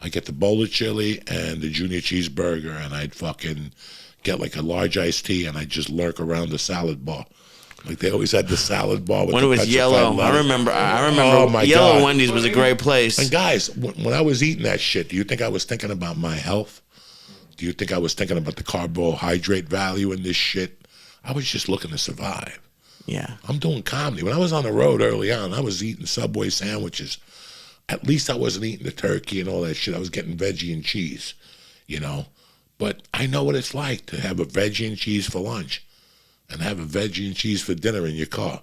I get the bowl of chili and the junior cheeseburger, and I'd fucking get like a large iced tea, and I'd just lurk around the salad bar. Like they always had the salad bar with when the it was yellow. lettuce. I remember. Oh my Yellow God. Wendy's was a great place. And guys, when I was eating that shit, do you think I was thinking about my health? Do you think I was thinking about the carbohydrate value in this shit? I was just looking to survive. Yeah. I'm doing comedy. When I was on the road early on, I was eating Subway sandwiches. At least I wasn't eating the turkey and all that shit. I was getting veggie and cheese, you know. But I know what it's like to have a veggie and cheese for lunch and have a veggie and cheese for dinner in your car.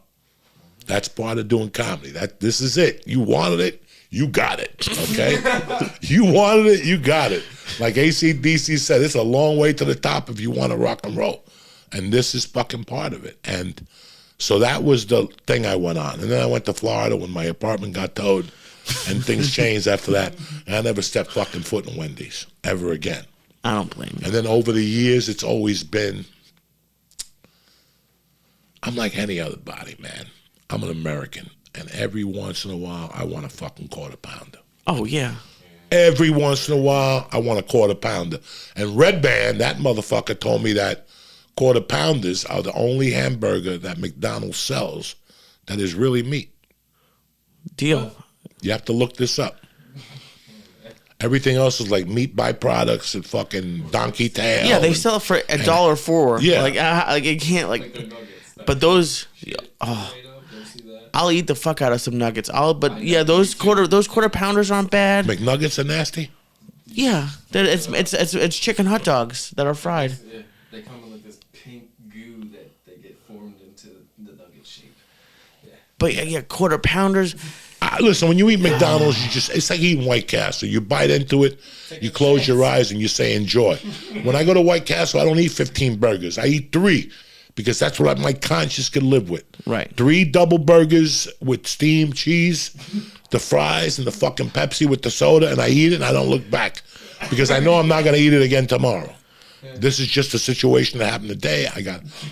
That's part of doing comedy. This is it. You wanted it, you got it. Okay? You wanted it, you got it. Like AC/DC said, it's a long way to the top if you want to rock and roll. And this is fucking part of it. And so that was the thing I went on. And then I went to Florida when my apartment got towed. And things changed after that. And I never stepped fucking foot in Wendy's ever again. I don't blame you. And then over the years, it's always been, I'm like any other body, man. I'm an American. And every once in a while, I want a fucking quarter pounder. Oh, yeah. Every once in a while, I want a quarter pounder. And Red Band, that motherfucker told me that quarter pounders are the only hamburger that McDonald's sells that is really meat. Deal. You have to look this up. Everything else is like meat byproducts and fucking donkey tail. Yeah, they sell it for $1.04. Yeah. Like it can't Like like. their nuggets. But those, Oh. I'll eat the fuck out of some nuggets. But yeah, those quarter pounders aren't bad. McNuggets are nasty. Yeah, it's chicken hot dogs that are fried. Yeah, they come in like this pink goo that they get formed into the nugget shape. Yeah. But yeah, quarter pounders. Listen, when you eat McDonald's, it's like eating White Castle. You bite into it, you close your eyes, and you say enjoy. When I go to White Castle, I don't eat 15 burgers. I eat 3 because that's what my conscience can live with. Right. 3 double burgers with steamed cheese, the fries, and the fucking Pepsi with the soda, and I eat it, and I don't look back because I know I'm not going to eat it again tomorrow. This is just a situation that happened today.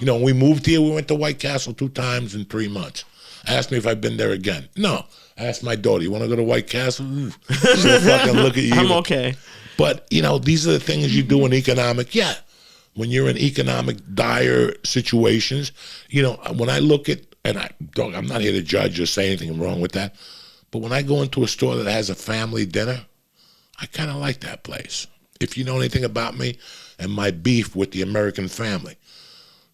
When we moved here, we went to White Castle 2 times in 3 months. Asked me if I've been there again. No. I asked my daughter, you want to go to White Castle? She'll fucking look at you. I'm okay. But, these are the things you do in economic. Yeah. When you're in economic dire situations, when I look at, and I'm not here to judge or say anything wrong with that, but when I go into a store that has a family dinner, I kind of like that place. If you know anything about me and my beef with the American family.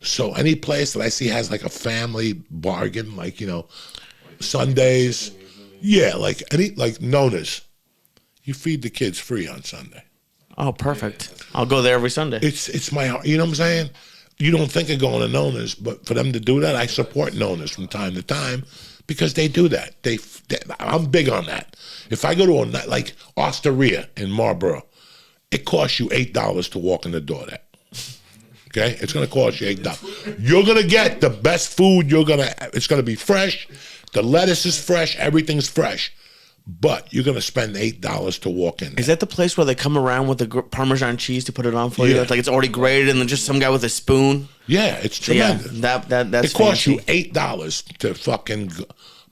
So any place that I see has like a family bargain, like, Sundays, yeah, like Nona's. You feed the kids free on Sunday. Oh, perfect. I'll go there every Sunday. It's my heart. You know what I'm saying? You don't think of going to Nona's, but for them to do that, I support Nona's from time to time because they do that. I'm big on that. If I go to a night like Osteria in Marlboro, it costs you $8 to walk in the door there. Okay? It's going to cost you $8. You're going to get the best food. It's going to be fresh. The lettuce is fresh. Everything's fresh. But you're going to spend $8 to walk in there. Is that the place where they come around with the Parmesan cheese to put it on for you? It's like it's already grated and then just some guy with a spoon? Yeah, it's tremendous. Yeah, that's it costs fancy. you $8 to fucking go.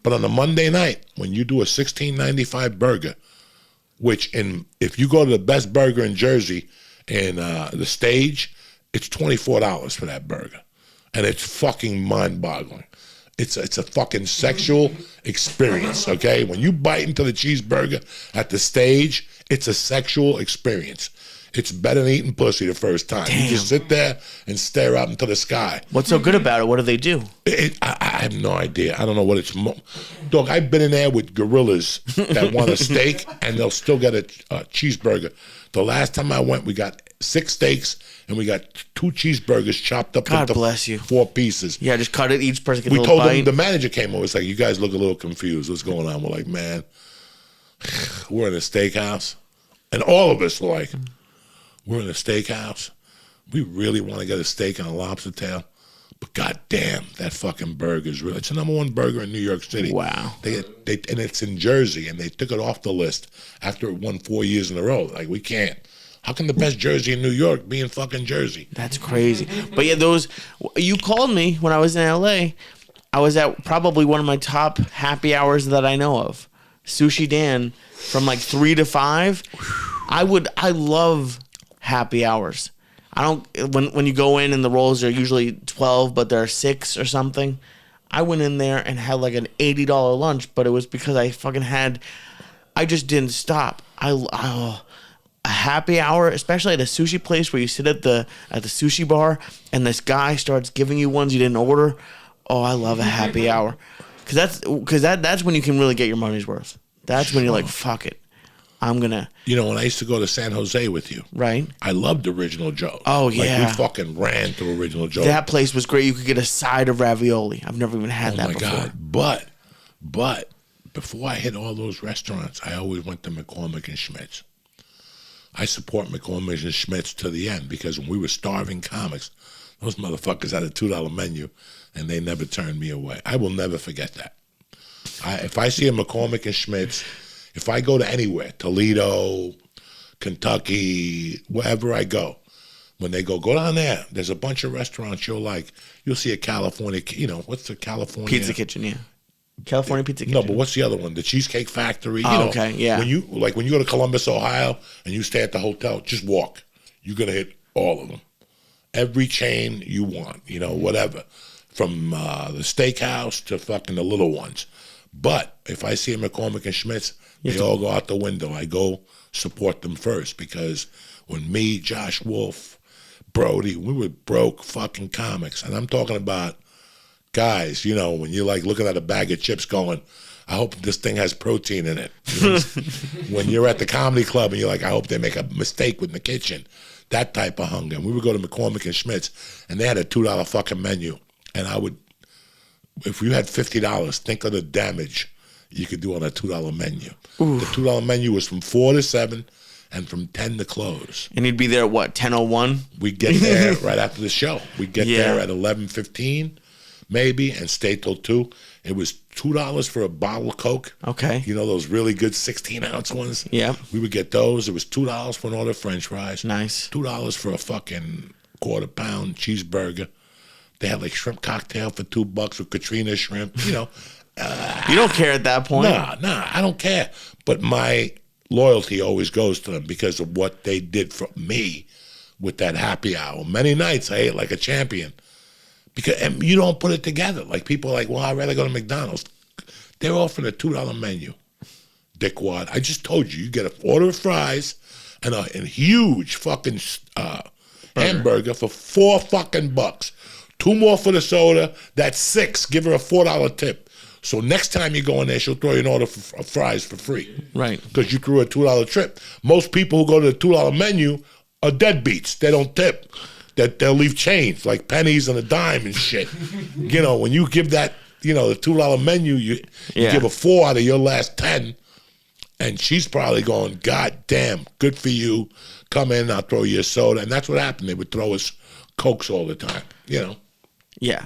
But on a Monday night, when you do a $16.95 burger, which if you go to the best burger in Jersey in the Stage, it's $24 for that burger. And it's fucking mind-boggling. It's a fucking sexual experience, okay? When you bite into the cheeseburger at the Stage, it's a sexual experience. It's better than eating pussy the first time. Damn. You just sit there and stare up into the sky. What's so good about it? What do they do? I have no idea. I don't know what it's. Dog, I've been in there with gorillas that want a steak, and they'll still get a cheeseburger. The last time I went, we got 6 steaks, and we got 2 cheeseburgers chopped up God into bless you. 4 pieces. Yeah, just cut it. Each person gets a We little told bite. them, the manager came over. It's like, you guys look a little confused. What's going on? We're like, man, we're in a steakhouse. And all of us were like, we're in a steakhouse. We really want to get a steak and a lobster tail. But goddamn, that fucking burger is real. It's the #1 burger in New York City. Wow. And it's in Jersey, and they took it off the list after it won 4 years in a row. Like, we can't. How can the best Jersey in New York be in fucking Jersey? That's crazy. But yeah, you called me when I was in LA. I was at probably one of my top happy hours that I know of. Sushi Dan from like 3 to 5. I love happy hours. When you go in and the rolls are usually 12, but they're 6 or something. I went in there and had like an $80 lunch, but it was because I just didn't stop. A happy hour, especially at a sushi place where you sit at the sushi bar and this guy starts giving you ones you didn't order. Oh, I love a happy hour, because that's when you can really get your money's worth. That's when you're like, fuck it. I'm gonna. You know, when I used to go to San Jose with you, Right. I loved Original Joe's. Oh, Like, yeah. we fucking ran to Original Joe's. That place was great. You could get a side of ravioli. I've never even had that before. God. But before I hit all those restaurants, I always went to McCormick and Schmidt's. I support McCormick and Schmidt's to the end because when we were starving comics, those motherfuckers had a $2 menu and they never turned me away. I will never forget that. If I see a McCormick and Schmidt's, if I go to anywhere, Toledo, Kentucky, wherever I go, when they go down there, there's a bunch of restaurants you'll like. You'll see a California, what's the California? Pizza Kitchen, yeah. California Pizza Kitchen. No, but what's the other one? The Cheesecake Factory. Okay, yeah. When you go to Columbus, Ohio, and you stay at the hotel, just walk. You're gonna hit all of them. Every chain you want, whatever, from the steakhouse to fucking the little ones. But if I see a McCormick and Schmidt's, they all go out the window. I go support them first because when me, Josh Wolf, Brody, we were broke fucking comics, and I'm talking about guys, when you're like looking at a bag of chips going, I hope this thing has protein in it. When you're at the comedy club and you're like, I hope they make a mistake with the kitchen. That type of hunger. And we would go to McCormick and Schmidt's, and they had a $2 fucking menu. And I would, if you had $50, think of the damage you could do on a $2 menu. Oof. The $2 menu was from 4 to 7 and from 10 to close. And you'd be there at what, 10:01? We'd get there right after the show. We'd get there at 11:15 maybe and stay till 2. It was $2 for a bottle of Coke. Okay. Those really good 16-ounce ones? Yeah. We would get those. It was $2 for an order of French fries. Nice. $2 for a fucking quarter-pound cheeseburger. They had like shrimp cocktail for $2 with Katrina shrimp. You don't care at that point. Nah, I don't care. But my loyalty always goes to them because of what they did for me with that happy hour. Many nights I ate like a champion. And you don't put it together. Like people are like, well, I'd rather go to McDonald's. They're offering a $2 menu. Dickwad. I just told you, you get an order of fries and a huge fucking hamburger for $4 2 more for the soda. That's $6. Give her a $4 tip. So next time you go in there, she'll throw you an order of fries for free. Right. Because you threw a $2 trip. Most people who go to the $2 menu are deadbeats. They don't tip. They'll leave change, like pennies and a dime and shit. When you give that, the $2 menu, you give a 4 out of your last 10, and she's probably going, God damn, good for you. Come in, I'll throw you a soda. And that's what happened. They would throw us Cokes all the time, Yeah,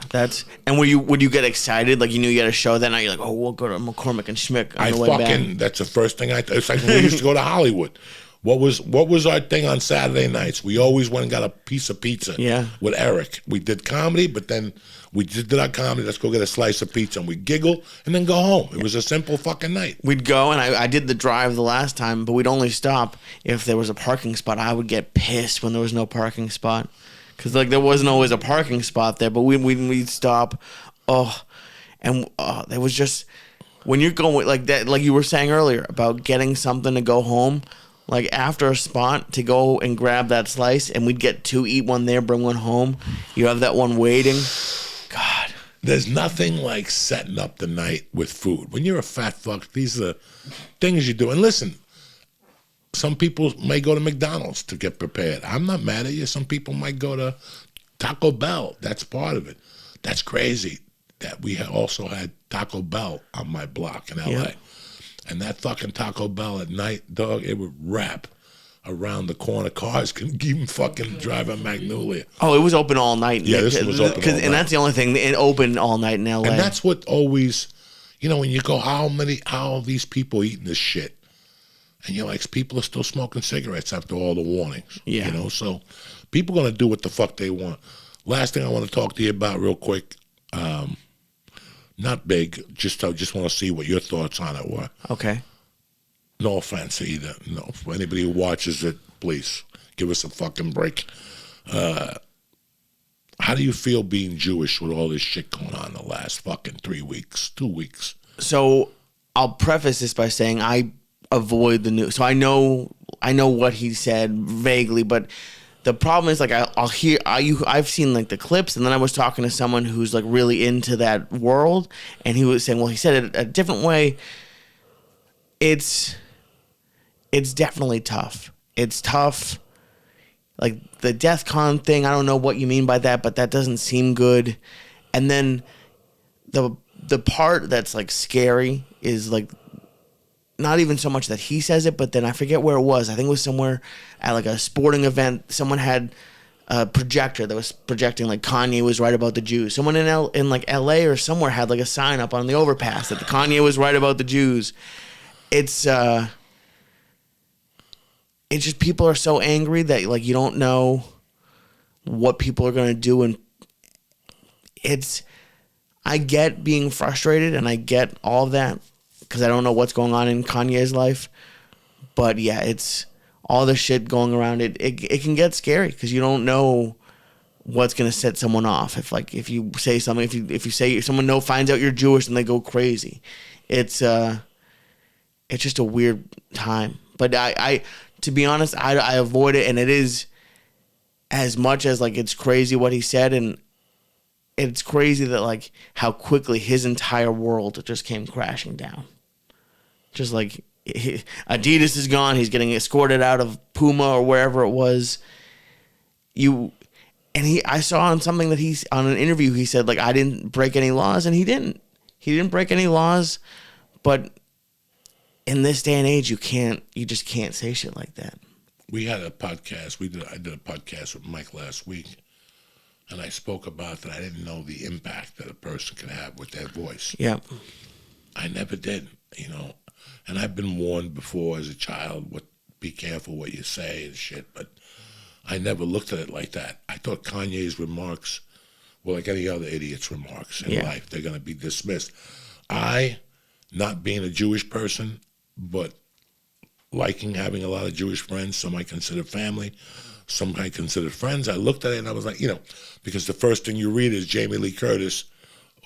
and would you get excited? Like you knew you had a show that night, you're like, oh, we'll go to McCormick and Schmidt on the way back. That's the first thing it's like when we used to go to Hollywood. What was our thing on Saturday nights? We always went and got a piece of pizza with Eric. We did comedy, but then we did our comedy. Let's go get a slice of pizza, and we giggle and then go home. It was a simple fucking night. We'd go, and I did the drive the last time, but we'd only stop if there was a parking spot. I would get pissed when there was no parking spot because there wasn't always a parking spot there, but we'd stop. There was just when you're going like that, like you were saying earlier about getting something to go home. Like after a spot to go and grab that slice, and we'd get 2, eat one there, bring one home. You have that one waiting. God. There's nothing like setting up the night with food. When you're a fat fuck, these are the things you do. And listen, some people may go to McDonald's to get prepared. I'm not mad at you. Some people might go to Taco Bell. That's part of it. That's crazy that we also had Taco Bell on my block in L.A. Yeah. And that fucking Taco Bell at night, dog, it would wrap around the corner. Cars couldn't even fucking drive on Magnolia. Oh, it was open all night. Yeah, this was open all night. And that's the only thing. It opened all night in L.A. And that's what always, when you go, how are these people eating this shit? And you're like, people are still smoking cigarettes after all the warnings. Yeah. So people are going to do what the fuck they want. Last thing I want to talk to you about real quick, not big, just want to see what your thoughts on it were. Okay. No offense either. No, for anybody who watches it, please give us a fucking break. How do you feel being Jewish with all this shit going on the last fucking 3 weeks, 2 weeks? So I'll preface this by saying I avoid the news. So I know what he said vaguely, but the problem is like I've seen like the clips, and then I was talking to someone who's like really into that world, and he was saying, well, he said it a different way. It's it's definitely tough. It's tough. Like the Death Con thing, I don't know what you mean by that, but that doesn't seem good. And then the part that's like scary is like not even so much that he says it, but then I forget where it was. I think it was somewhere at like a sporting event. Someone had a projector that was projecting like Kanye was right about the Jews. Someone in like LA or somewhere had like a sign up on the overpass that the Kanye was right about the Jews. It's just people are so angry that like you don't know what people are going to do, and I get being frustrated and I get all of that because I don't know what's going on in Kanye's life. But yeah, it's all the shit going around. It can get scary because you don't know what's going to set someone off. If you say something, if you say someone finds out you're Jewish and they go crazy, it's just a weird time. But I to be honest, I avoid it, and it is as much as like it's crazy what he said, and it's crazy that like how quickly his entire world just came crashing down. Just like Adidas is gone, he's getting escorted out of Puma or wherever it was. I saw on something that he's on an interview he said like I didn't break any laws, and he didn't break any laws, but in this day and age, you just can't say shit like that. We had a podcast. I did a podcast with Mike last week, and I spoke about that I didn't know the impact that a person can have with their voice. Yeah. I never did, and I've been warned before as a child, be careful what you say and shit, but I never looked at it like that. I thought Kanye's remarks were like any other idiot's remarks in life. They're going to be dismissed. Not being a Jewish person, but liking having a lot of Jewish friends, some I consider family, some I consider friends. I looked at it and I was like, because the first thing you read is Jamie Lee Curtis,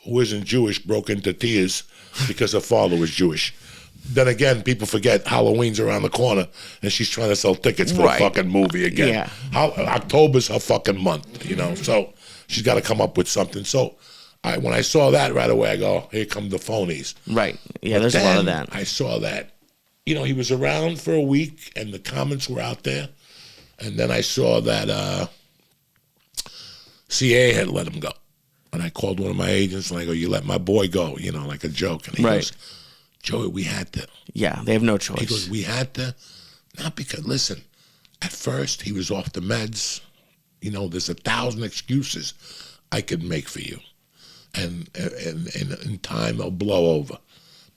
who isn't Jewish, broke into tears because her father was Jewish. Then again, people forget Halloween's around the corner and she's trying to sell tickets for a fucking movie again. Yeah. October's her fucking month, so she's got to come up with something. So when I saw that right away, I go, here come the phonies. Right. Yeah, there's a lot of that. I saw that. He was around for a week and the comments were out there. And then I saw that CA had let him go. And I called one of my agents and I go, you let my boy go, like a joke. And he goes, Joey, we had to. Yeah, they have no choice. He goes, we had to. Not because, listen, at first he was off the meds. There's 1,000 excuses I could make for you. And in time, they'll blow over.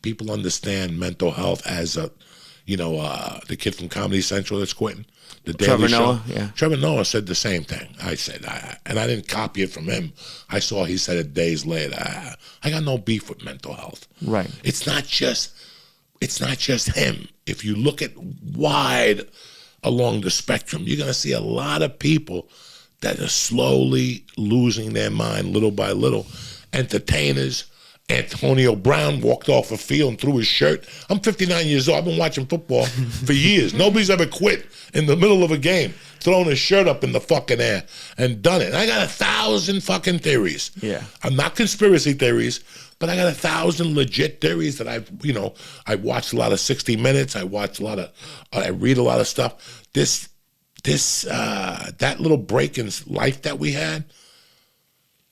People understand mental health as the kid from Comedy Central that's quitting. The Daily Trevor Noah, yeah. Trevor Noah said the same thing. I said, and I didn't copy it from him. I saw he said it days later. I got no beef with mental health. Right. It's not just him. If you look at wide along the spectrum, you're going to see a lot of people that are slowly losing their mind little by little. Entertainers. Antonio Brown walked off a field and threw his shirt. I'm 59 years old. I've been watching football for years. Nobody's ever quit in the middle of a game, thrown his shirt up in the fucking air and done it. And I got 1,000 fucking theories. Yeah. I'm not conspiracy theories, but I got 1,000 legit theories that I watched a lot of 60 Minutes. I read a lot of stuff. That little break in life that we had,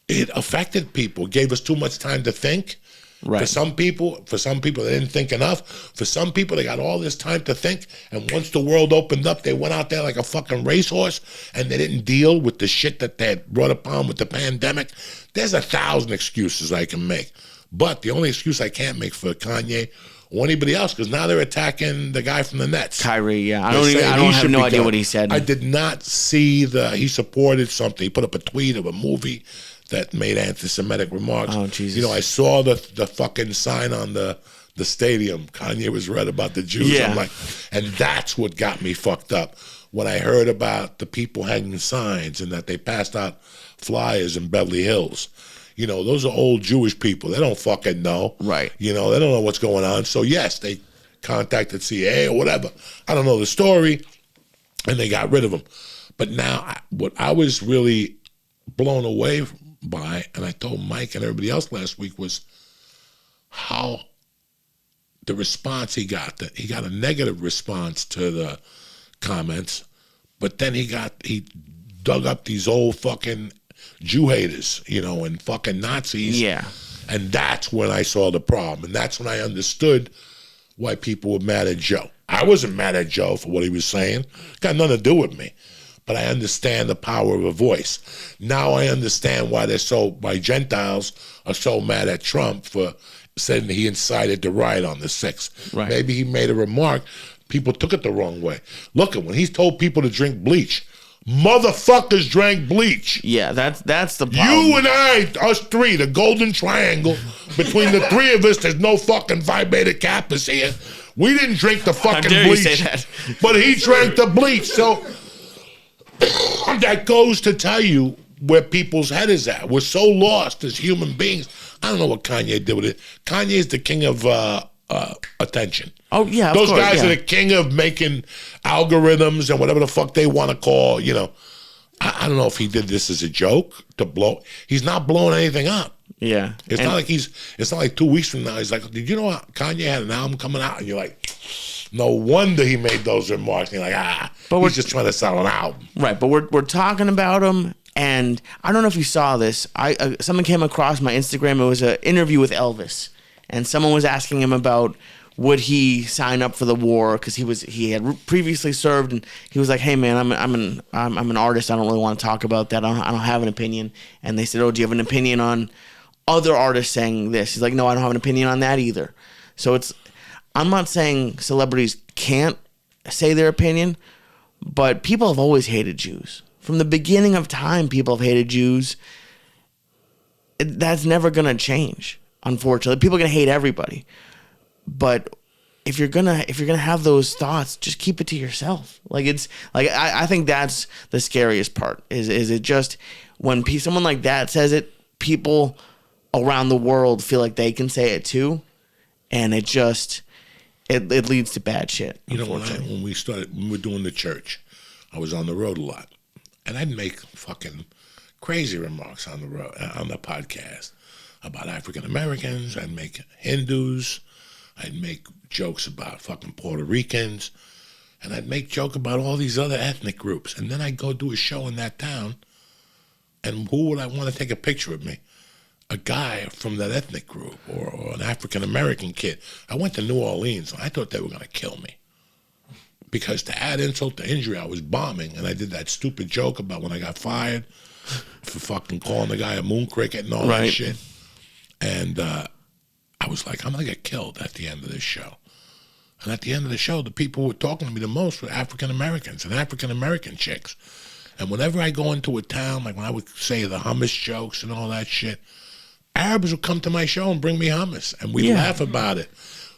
it affected people. It gave us too much time to think. Right. For some people, they didn't think enough. For some people, they got all this time to think. And once the world opened up, they went out there like a fucking racehorse, and they didn't deal with the shit that they had brought upon with the pandemic. There's 1,000 excuses I can make. But the only excuse I can't make for Kanye or anybody else, because now they're attacking the guy from the Nets. Kyrie, yeah. I don't have no idea what he said. I did not see he supported something. He put up a tweet of a movie that made anti-Semitic remarks. Oh, Jesus. I saw the fucking sign on the stadium. Kanye was right about the Jews. Yeah. I'm like, and that's what got me fucked up. When I heard about the people hanging signs and that they passed out flyers in Beverly Hills. Those are old Jewish people. They don't fucking know. Right. They don't know what's going on. So, yes, they contacted CA or whatever. I don't know the story. And they got rid of them. But now, what I was really blown away by, and I told Mike and everybody else last week, was how the response he got a negative response to the comments, but then he dug up these old fucking Jew haters, and fucking Nazis. Yeah. And that's when I saw the problem. And that's when I understood why people were mad at Joe. I wasn't mad at Joe for what he was saying. Got nothing to do with me. But I understand the power of a voice. Now I understand why Gentiles are so mad at Trump for saying he incited the riot on the 6th. Right. Maybe he made a remark. People took it the wrong way. Look, when he told people to drink bleach, motherfuckers drank bleach. Yeah, that's the problem. You and I, us three, the golden triangle, between the three of us, there's no fucking Phi Beta Kappas here. We didn't drink the fucking dare bleach. you say that? But he drank the bleach. So that goes to tell you where people's head is at. We're so lost as human beings. I don't know what Kanye did with it. Kanye's the king of attention. Oh, yeah, Those of course, guys yeah. are the king of making algorithms and whatever the fuck they want to call, I don't know if he did this as a joke to blow. He's not blowing anything up. Yeah. It's not like 2 weeks from now, he's like, did you know Kanye had an album coming out? And you're like, no wonder he made those remarks. And you're like, but he's just trying to sell an album. Right, but we're talking about him, and I don't know if you saw this. Someone came across my Instagram. It was an interview with Elvis, and someone was asking him about would he sign up for the war because he had previously served, and he was like, "Hey man, I'm an artist. I don't really want to talk about that. I don't have an opinion." And they said, "Oh, do you have an opinion on other artists saying this?" He's like, "No, I don't have an opinion on that either." So I'm not saying celebrities can't say their opinion, but people have always hated Jews. From the beginning of time, people have hated Jews. That's never going to change, unfortunately. People are going to hate everybody. But if you're gonna have those thoughts, just keep it to yourself. I think that's the scariest part. Is it just when someone like that says it, people around the world feel like they can say it too, and it leads to bad shit. When we were doing the church, I was on the road a lot, and I'd make fucking crazy remarks on the road on the podcast about African Americans. I'd make Hindus. I'd make jokes about fucking Puerto Ricans, and I'd make joke about all these other ethnic groups. And then I'd go do a show in that town, and who would I want to take a picture of me? A guy from that ethnic group or an African-American kid. I went to New Orleans, and I thought they were going to kill me. Because to add insult to injury, I was bombing, and I did that stupid joke about when I got fired for fucking calling the guy a moon cricket and all that shit. And I was like, I'm going to get killed at the end of this show. And at the end of the show, the people who were talking to me the most were African Americans and African American chicks. And whenever I go into a town, like when I would say the hummus jokes and all that shit, Arabs would come to my show and bring me hummus, and we laugh about it.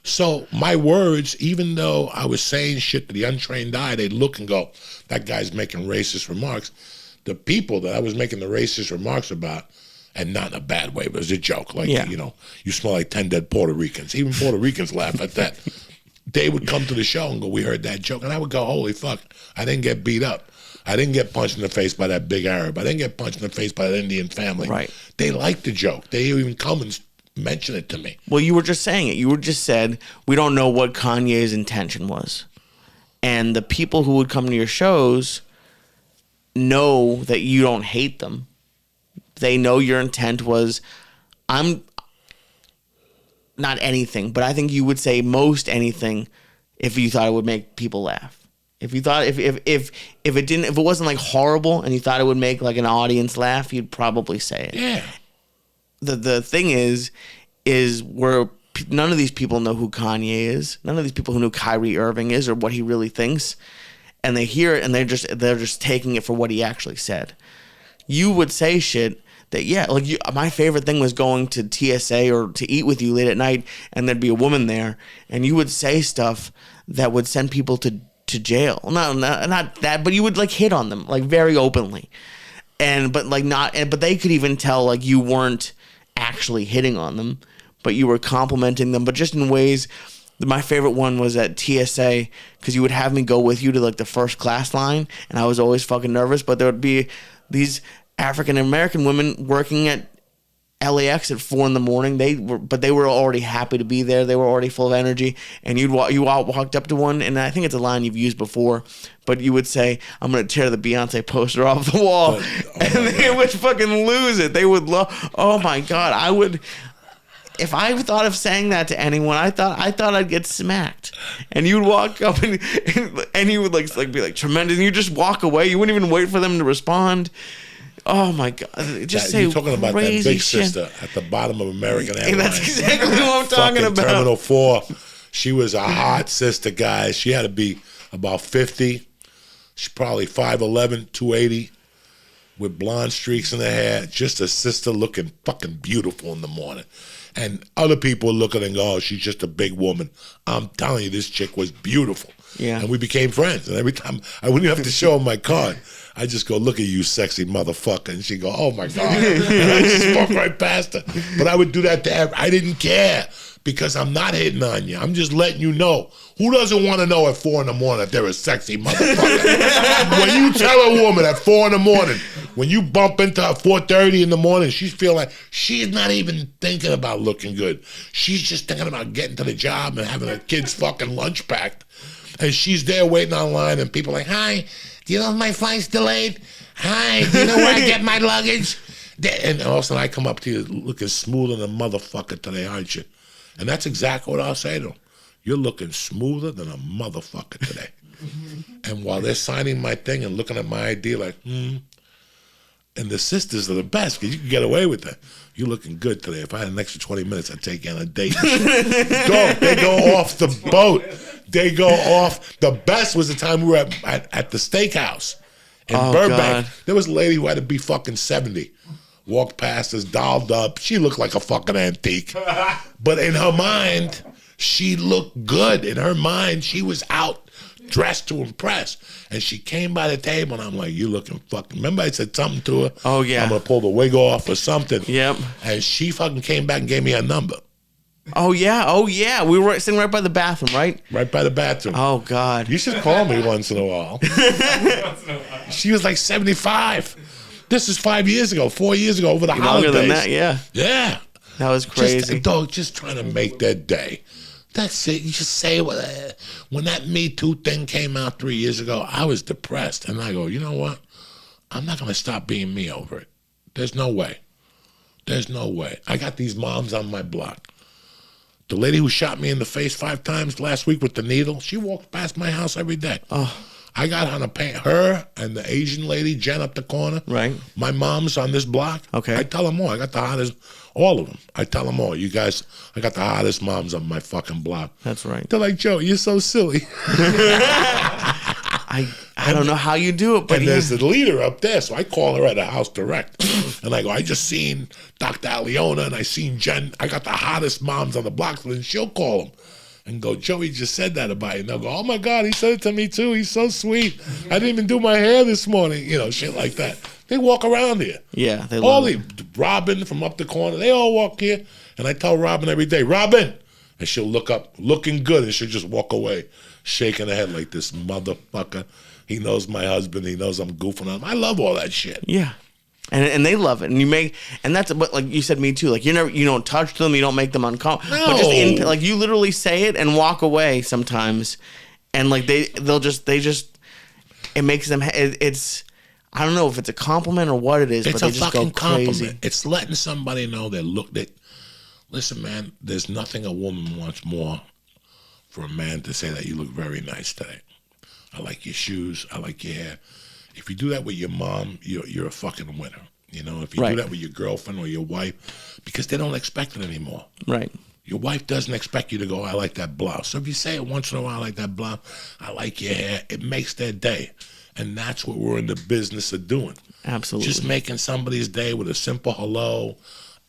So my words, even though I was saying shit to the untrained eye, they'd look and go, that guy's making racist remarks. The people that I was making the racist remarks about, and not in a bad way, but it was a joke. Like, you smell like 10 dead Puerto Ricans. Even Puerto Ricans laugh at that. They would come to the show and go, we heard that joke. And I would go, holy fuck, I didn't get beat up. I didn't get punched in the face by that big Arab. I didn't get punched in the face by that Indian family. Right. They liked the joke. They even come and mention it to me. Well, you were just saying it. You were just said, we don't know what Kanye's intention was. And the people who would come to your shows know that you don't hate them. They know your intent was, I'm not anything, but I think you would say most anything if you thought it would make people laugh. If you thought if it wasn't like horrible and you thought it would make like an audience laugh, you'd probably say it. Yeah. The thing is where none of these people know who Kanye is. None of these people who know Kyrie Irving is or what he really thinks, and they hear it and they're just taking it for what he actually said. You would say shit that, my favorite thing was going to TSA or to eat with you late at night, and there'd be a woman there, and you would say stuff that would send people to jail. Not that, but you would like hit on them like very openly, but they could even tell like you weren't actually hitting on them, but you were complimenting them, but just in ways. My favorite one was at TSA because you would have me go with you to like the first class line, and I was always fucking nervous, but there would be these African American women working at LAX at 4 a.m. They were already happy to be there. They were already full of energy. And you all walked up to one, and I think it's a line you've used before, but you would say, "I'm gonna tear the Beyonce poster off the wall," and they would fucking lose it. They would love. Oh my God, I would. If I thought of saying that to anyone, I thought I'd get smacked. And you'd walk up and you would like be like tremendous, and you just walk away. You wouldn't even wait for them to respond. Oh my God! Just say you're talking about that big shit. sister at the bottom of American Airlines. And that's exactly what I'm talking about. Terminal 4. She was a hot sister, guys. She had to be about 50. She's probably 5'11", 280, with blonde streaks in her hair. Just a sister looking fucking beautiful in the morning. And other people look at her and go, "Oh, she's just a big woman." I'm telling you, this chick was beautiful. Yeah. And we became friends. And every time I wouldn't even have to show her my card. I just go, "Look at you, sexy motherfucker." And she'd go, "Oh, my God." And I just walk right past her. But I would do that to her. I didn't care because I'm not hitting on you. I'm just letting you know. Who doesn't want to know at 4 a.m. that they're a sexy motherfucker? When you tell a woman at 4 a.m, when you bump into her at 4:30 in the morning, she's feeling like she's not even thinking about looking good. She's just thinking about getting to the job and having her kids' fucking lunch packed. And she's there waiting online, and people are like, "Hi, do you know if my flight's delayed? Hi, do you know where I get my luggage?" And all of a sudden I come up to you looking smoother than a motherfucker today, aren't you? And that's exactly what I'll say to them. "You're looking smoother than a motherfucker today." And while they're signing my thing and looking at my ID like, and the sisters are the best because you can get away with that. "You're looking good today. If I had an extra 20 minutes, I'd take you on a date." They go off the boat. They go off. The best was the time we were at the steakhouse in Burbank. God. There was a lady who had to be fucking 70. Walked past us, dolled up. She looked like a fucking antique. But in her mind, she looked good. In her mind, she was out dressed to impress. And she came by the table, and I'm like, "You looking fucking..." Remember I said something to her? Oh, yeah. "I'm going to pull the wig off or something." Yep. And she fucking came back and gave me her number. Oh, yeah. We were sitting right by the bathroom, right? Right by the bathroom. Oh, God. You should call me once in a while. She was like 75. This is 5 years ago, 4 years ago, over the holidays. Longer than that, yeah. Yeah. That was crazy. Just trying to make their day. That's it. You just say, when that Me Too thing came out 3 years ago, I was depressed. And I go, "You know what? I'm not going to stop being me over it. There's no way. There's no way." I got these moms on my block. The lady who shot me in the face 5 times last week with the needle, she walks past my house every day. Oh. I got on a paint, her and the Asian lady, Jen, up the corner. Right. My mom's on this block. Okay. I tell them all. I got the hottest, all of them. I tell them all. "You guys, I got the hottest moms on my fucking block." That's right. They're like, "Joe, you're so silly." I don't know how you do it, but and there's the leader up there, so I call her at the house direct. And I go, "I just seen Dr. Aliona, and I seen Jen. I got the hottest moms on the block." So then she'll call them and go, "Joey just said that about you." And they'll go, "Oh my God, he said it to me too. He's so sweet. I didn't even do my hair this morning." You know, shit like that. They walk around here. Yeah, they all love it. Robin from up the corner, they all walk here. And I tell Robin every day, "Robin," and she'll look up, looking good, and she'll just walk away, shaking her head like, "This motherfucker. He knows my husband. He knows I'm goofing on him." I love all that shit. Yeah. And they love it, and that's what, like you said, Me Too. Like you don't touch them, you don't make them uncomfortable. No. But just like you literally say it and walk away sometimes, and like they just it makes them. It's I don't know if it's a compliment or what it is, It's but a they just fucking go crazy. compliment. It's letting somebody know that listen, man. There's nothing a woman wants more for a man to say that you look very nice today. I like your shoes. I like your hair. If you do that with your mom, you're a fucking winner. You know, if you do that with your girlfriend or your wife, because they don't expect it anymore. Right. Your wife doesn't expect you to go, "I like that blouse." So if you say it once in a while, "I like that blouse, I like your hair," it makes their day. And that's what we're in the business of doing. Absolutely. Just making somebody's day with a simple hello.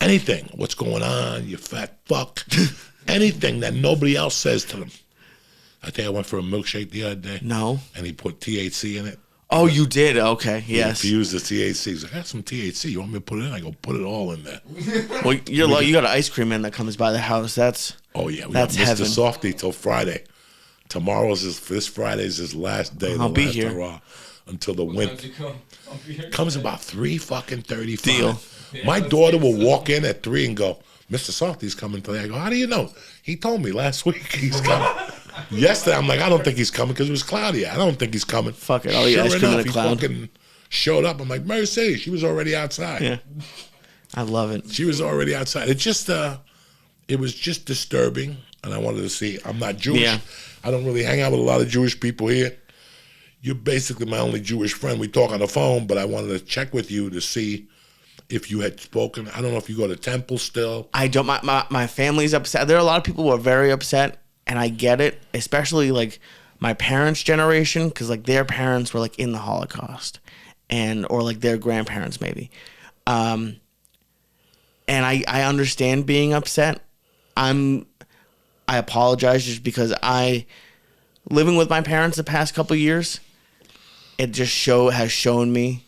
Anything. "What's going on, you fat fuck?" Anything that nobody else says to them. I think I went for a milkshake the other day. No. And he put THC in it. Oh, you did? Okay, yes. He used the THC. He's like, "I got some THC. You want me to put it in?" I go, "Put it all in there." Well, you got an ice cream man that comes by the house. That's we that's got Mr. heaven. Softy till Friday. This Friday's his last day. I'll be here until the winter. Comes about 3:35. Deal. My daughter will walk in at 3 and go, Mr. Salty's coming today. I go, how do you know? He told me last week he's coming. Yesterday, I'm like, I don't think he's coming because it was cloudy. I don't think he's coming. Fuck it. I'll eat ice cream in a cloud. He fucking showed up. I'm like, Mercy, she was already outside. Yeah. I love it. She was already outside. It just, it was just disturbing, and I wanted to see. I'm not Jewish. Yeah. I don't really hang out with a lot of Jewish people here. You're basically my only Jewish friend. We talk on the phone, but I wanted to check with you to see if you had spoken. I don't know if you go to temple still. I don't. My family's upset. There are a lot of people who are very upset, and I get it, especially like my parents' generation, because like their parents were like in the Holocaust, or like their grandparents maybe. And I understand being upset. I apologize just because living with my parents the past couple years, it just has shown me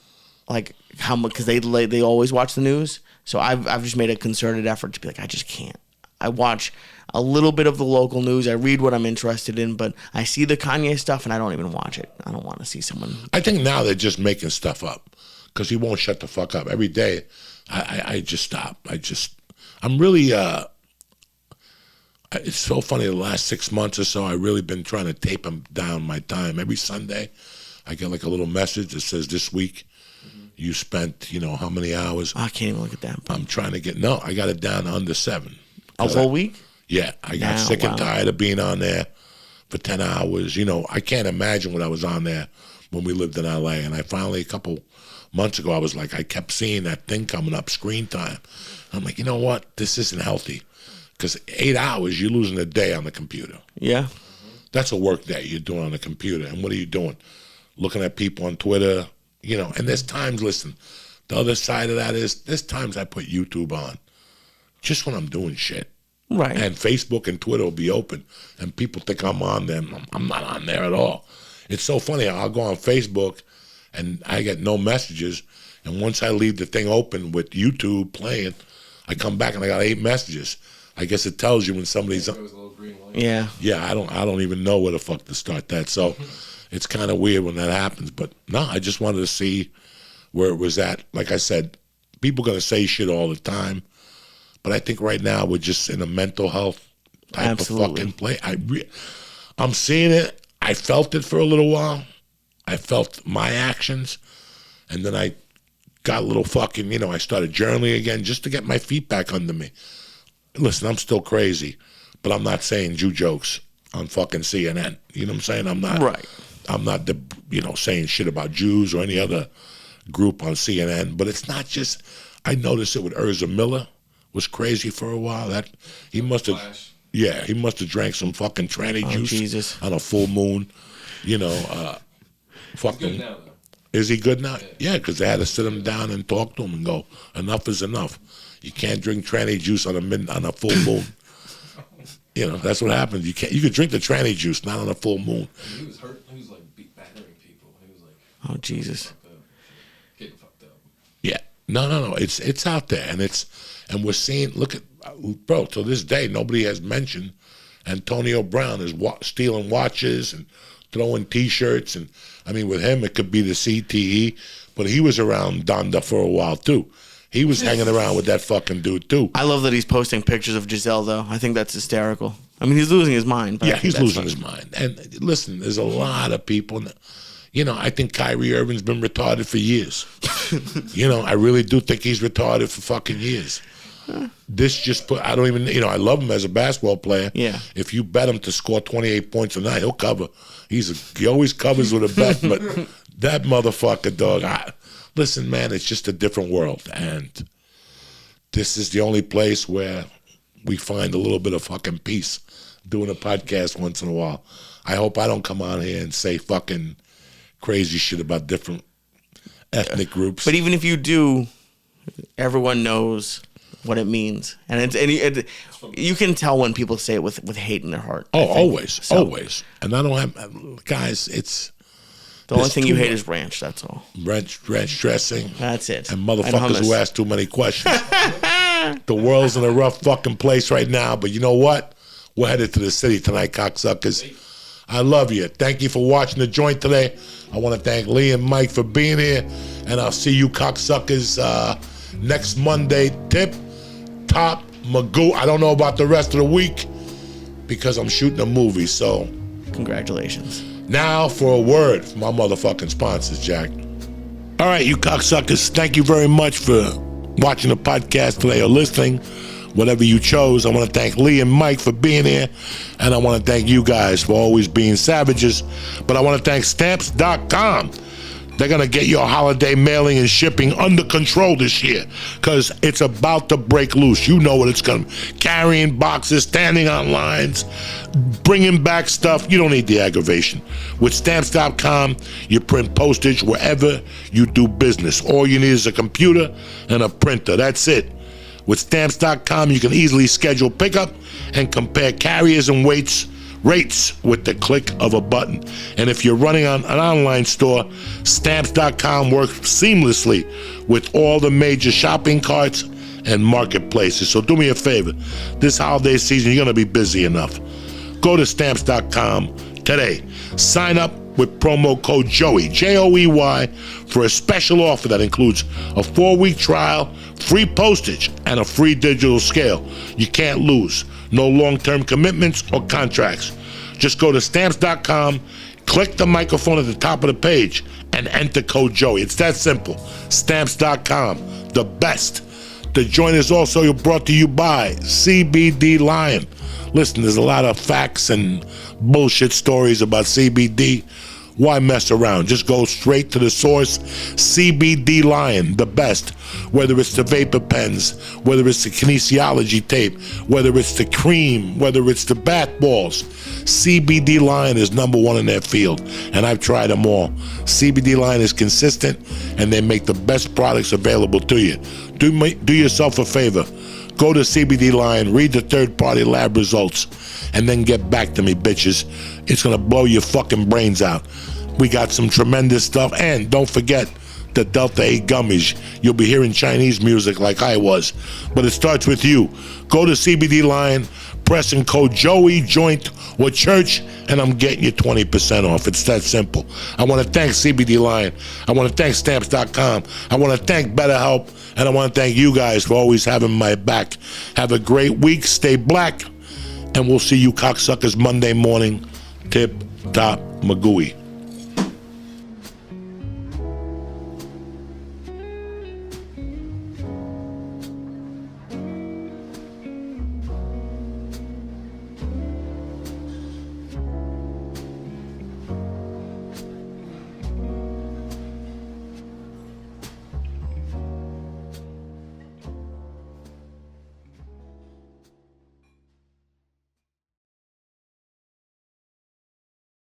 like how much, because they always watch the news. So I've just made a concerted effort to be like, I just can't. I watch a little bit of the local news. I read what I'm interested in, but I see the Kanye stuff and I don't even watch it. I don't want to see someone. I think now they're just making stuff up because he won't shut the fuck up. Every day, I just stop. I'm really, it's so funny, the last 6 months or so, I've really been trying to tape him down my time. Every Sunday, I get like a little message that says, this week, you spent, how many hours. I can't even look at that. I'm trying to I got it down to under 7. A whole week? Yeah, I got sick and tired of being on there for 10 hours. I can't imagine what I was on there when we lived in L.A. And I finally, a couple months ago, I kept seeing that thing coming up, screen time. I'm like, you know what? This isn't healthy. Because 8 hours, you're losing a day on the computer. Yeah. That's a work day you're doing on the computer. And what are you doing? Looking at people on Twitter, And there's times, listen, the other side of that is there's times I put YouTube on just when I'm doing shit. Right. And Facebook and Twitter will be open. And people think I'm on them. I'm not on there at all. It's so funny. I'll go on Facebook and I get no messages. And once I leave the thing open with YouTube playing, I come back and I got 8 messages. I guess it tells you when somebody's. Yeah. Yeah, I don't even know where the fuck to start that. So it's kind of weird when that happens. But no, I just wanted to see where it was at. Like I said, people gonna say shit all the time, but I think right now we're just in a mental health type of fucking play. I'm seeing it. I felt it for a little while. I felt my actions, and then I got a little fucking. I started journaling again just to get my feet back under me. Listen, I'm still crazy, but I'm not saying Jew jokes on fucking CNN. You know what I'm saying? I'm not. Right. I'm not saying shit about Jews or any other group on CNN. But it's not just. I noticed it with Urza Miller was crazy for a while. That he must have. Yeah, he must have drank some fucking tranny juice Jesus. On a full moon. Fucking. He's good now, though. Is he good now? Yeah, because they had to sit him down and talk to him and go, enough is enough. You can't drink tranny juice on a full moon. That's what happens. You can't. You could drink the tranny juice, not on a full moon. He was hurt. He was like battering people. He was like, oh Jesus, getting fucked up. Yeah, no. It's out there, and we're seeing. Look at bro. To this day, nobody has mentioned Antonio Brown is stealing watches and throwing T-shirts, and I mean, with him, it could be the CTE, but he was around Donda for a while too. He was hanging around with that fucking dude too. I love that he's posting pictures of Giselle, though. I think that's hysterical. I mean, he's losing his mind. But yeah, he's losing his mind. And listen, there's a lot of people. I think Kyrie Irving's been retarded for years. I really do think he's retarded for fucking years. This just I don't even, I love him as a basketball player. Yeah. If you bet him to score 28 points a night, he'll cover. He always covers with a bet, but that motherfucker, dog, listen, man, it's just a different world. And this is the only place where we find a little bit of fucking peace doing a podcast once in a while. I hope I don't come on here and say fucking crazy shit about different ethnic groups. But even if you do, everyone knows what it means. And you can tell when people say it with hate in their heart. Oh, always. And I don't have, guys, it's. The only thing you hate is ranch, that's all. Ranch dressing. That's it. And motherfuckers who ask too many questions. The world's in a rough fucking place right now, but you know what? We're headed to the city tonight, cocksuckers. I love you. Thank you for watching The Joint today. I want to thank Lee and Mike for being here, and I'll see you cocksuckers next Monday. Tip top Magoo. I don't know about the rest of the week because I'm shooting a movie. So congratulations. Now for a word from my motherfucking sponsors, Jack. All right, you cocksuckers, thank you very much for watching the podcast today or listening, whatever you chose. I want to thank Lee and Mike for being here, and I want to thank you guys for always being savages. But I want to thank Stamps.com. They're going to get your holiday mailing and shipping under control this year because it's about to break loose. You know what it's going to be. Carrying boxes, standing on lines, bringing back stuff. You don't need the aggravation. With Stamps.com, you print postage wherever you do business. All you need is a computer and a printer. That's it. With Stamps.com, you can easily schedule pickup and compare carriers and rates with the click of a button. And if you're running on an online store, Stamps.com works seamlessly with all the major shopping carts and marketplaces. So do me a favor. This holiday season, you're going to be busy enough. Go to Stamps.com today. Sign up with promo code Joey, Joey, for a special offer that includes a 4-week trial, free postage, and a free digital scale. You can't lose. No long-term commitments or contracts. Just go to Stamps.com, click the microphone at the top of the page, and enter code Joey. It's that simple. Stamps.com, the best. The joint is also brought to you by CBD Lion. Listen, there's a lot of facts and bullshit stories about CBD. Why mess around? Just go straight to the source. CBD Lion, the best. Whether it's the vapor pens, whether it's the kinesiology tape, whether it's the cream, whether it's the bath balls, CBD Lion is number one in their field, and I've tried them all. CBD Lion is consistent, and they make the best products available to you. Do yourself a favor. Go to CBD Lion, read the third-party lab results, and then get back to me, bitches. It's going to blow your fucking brains out. We got some tremendous stuff. And don't forget the Delta 8 gummies. You'll be hearing Chinese music like I was. But it starts with you. Go to CBD Lion, press in code Joey, Joint, or Church, and I'm getting you 20% off. It's that simple. I want to thank CBD Lion. I want to thank Stamps.com. I want to thank BetterHelp. And I want to thank you guys for always having my back. Have a great week. Stay black. And we'll see you cocksuckers Monday morning. Tip top Magooey.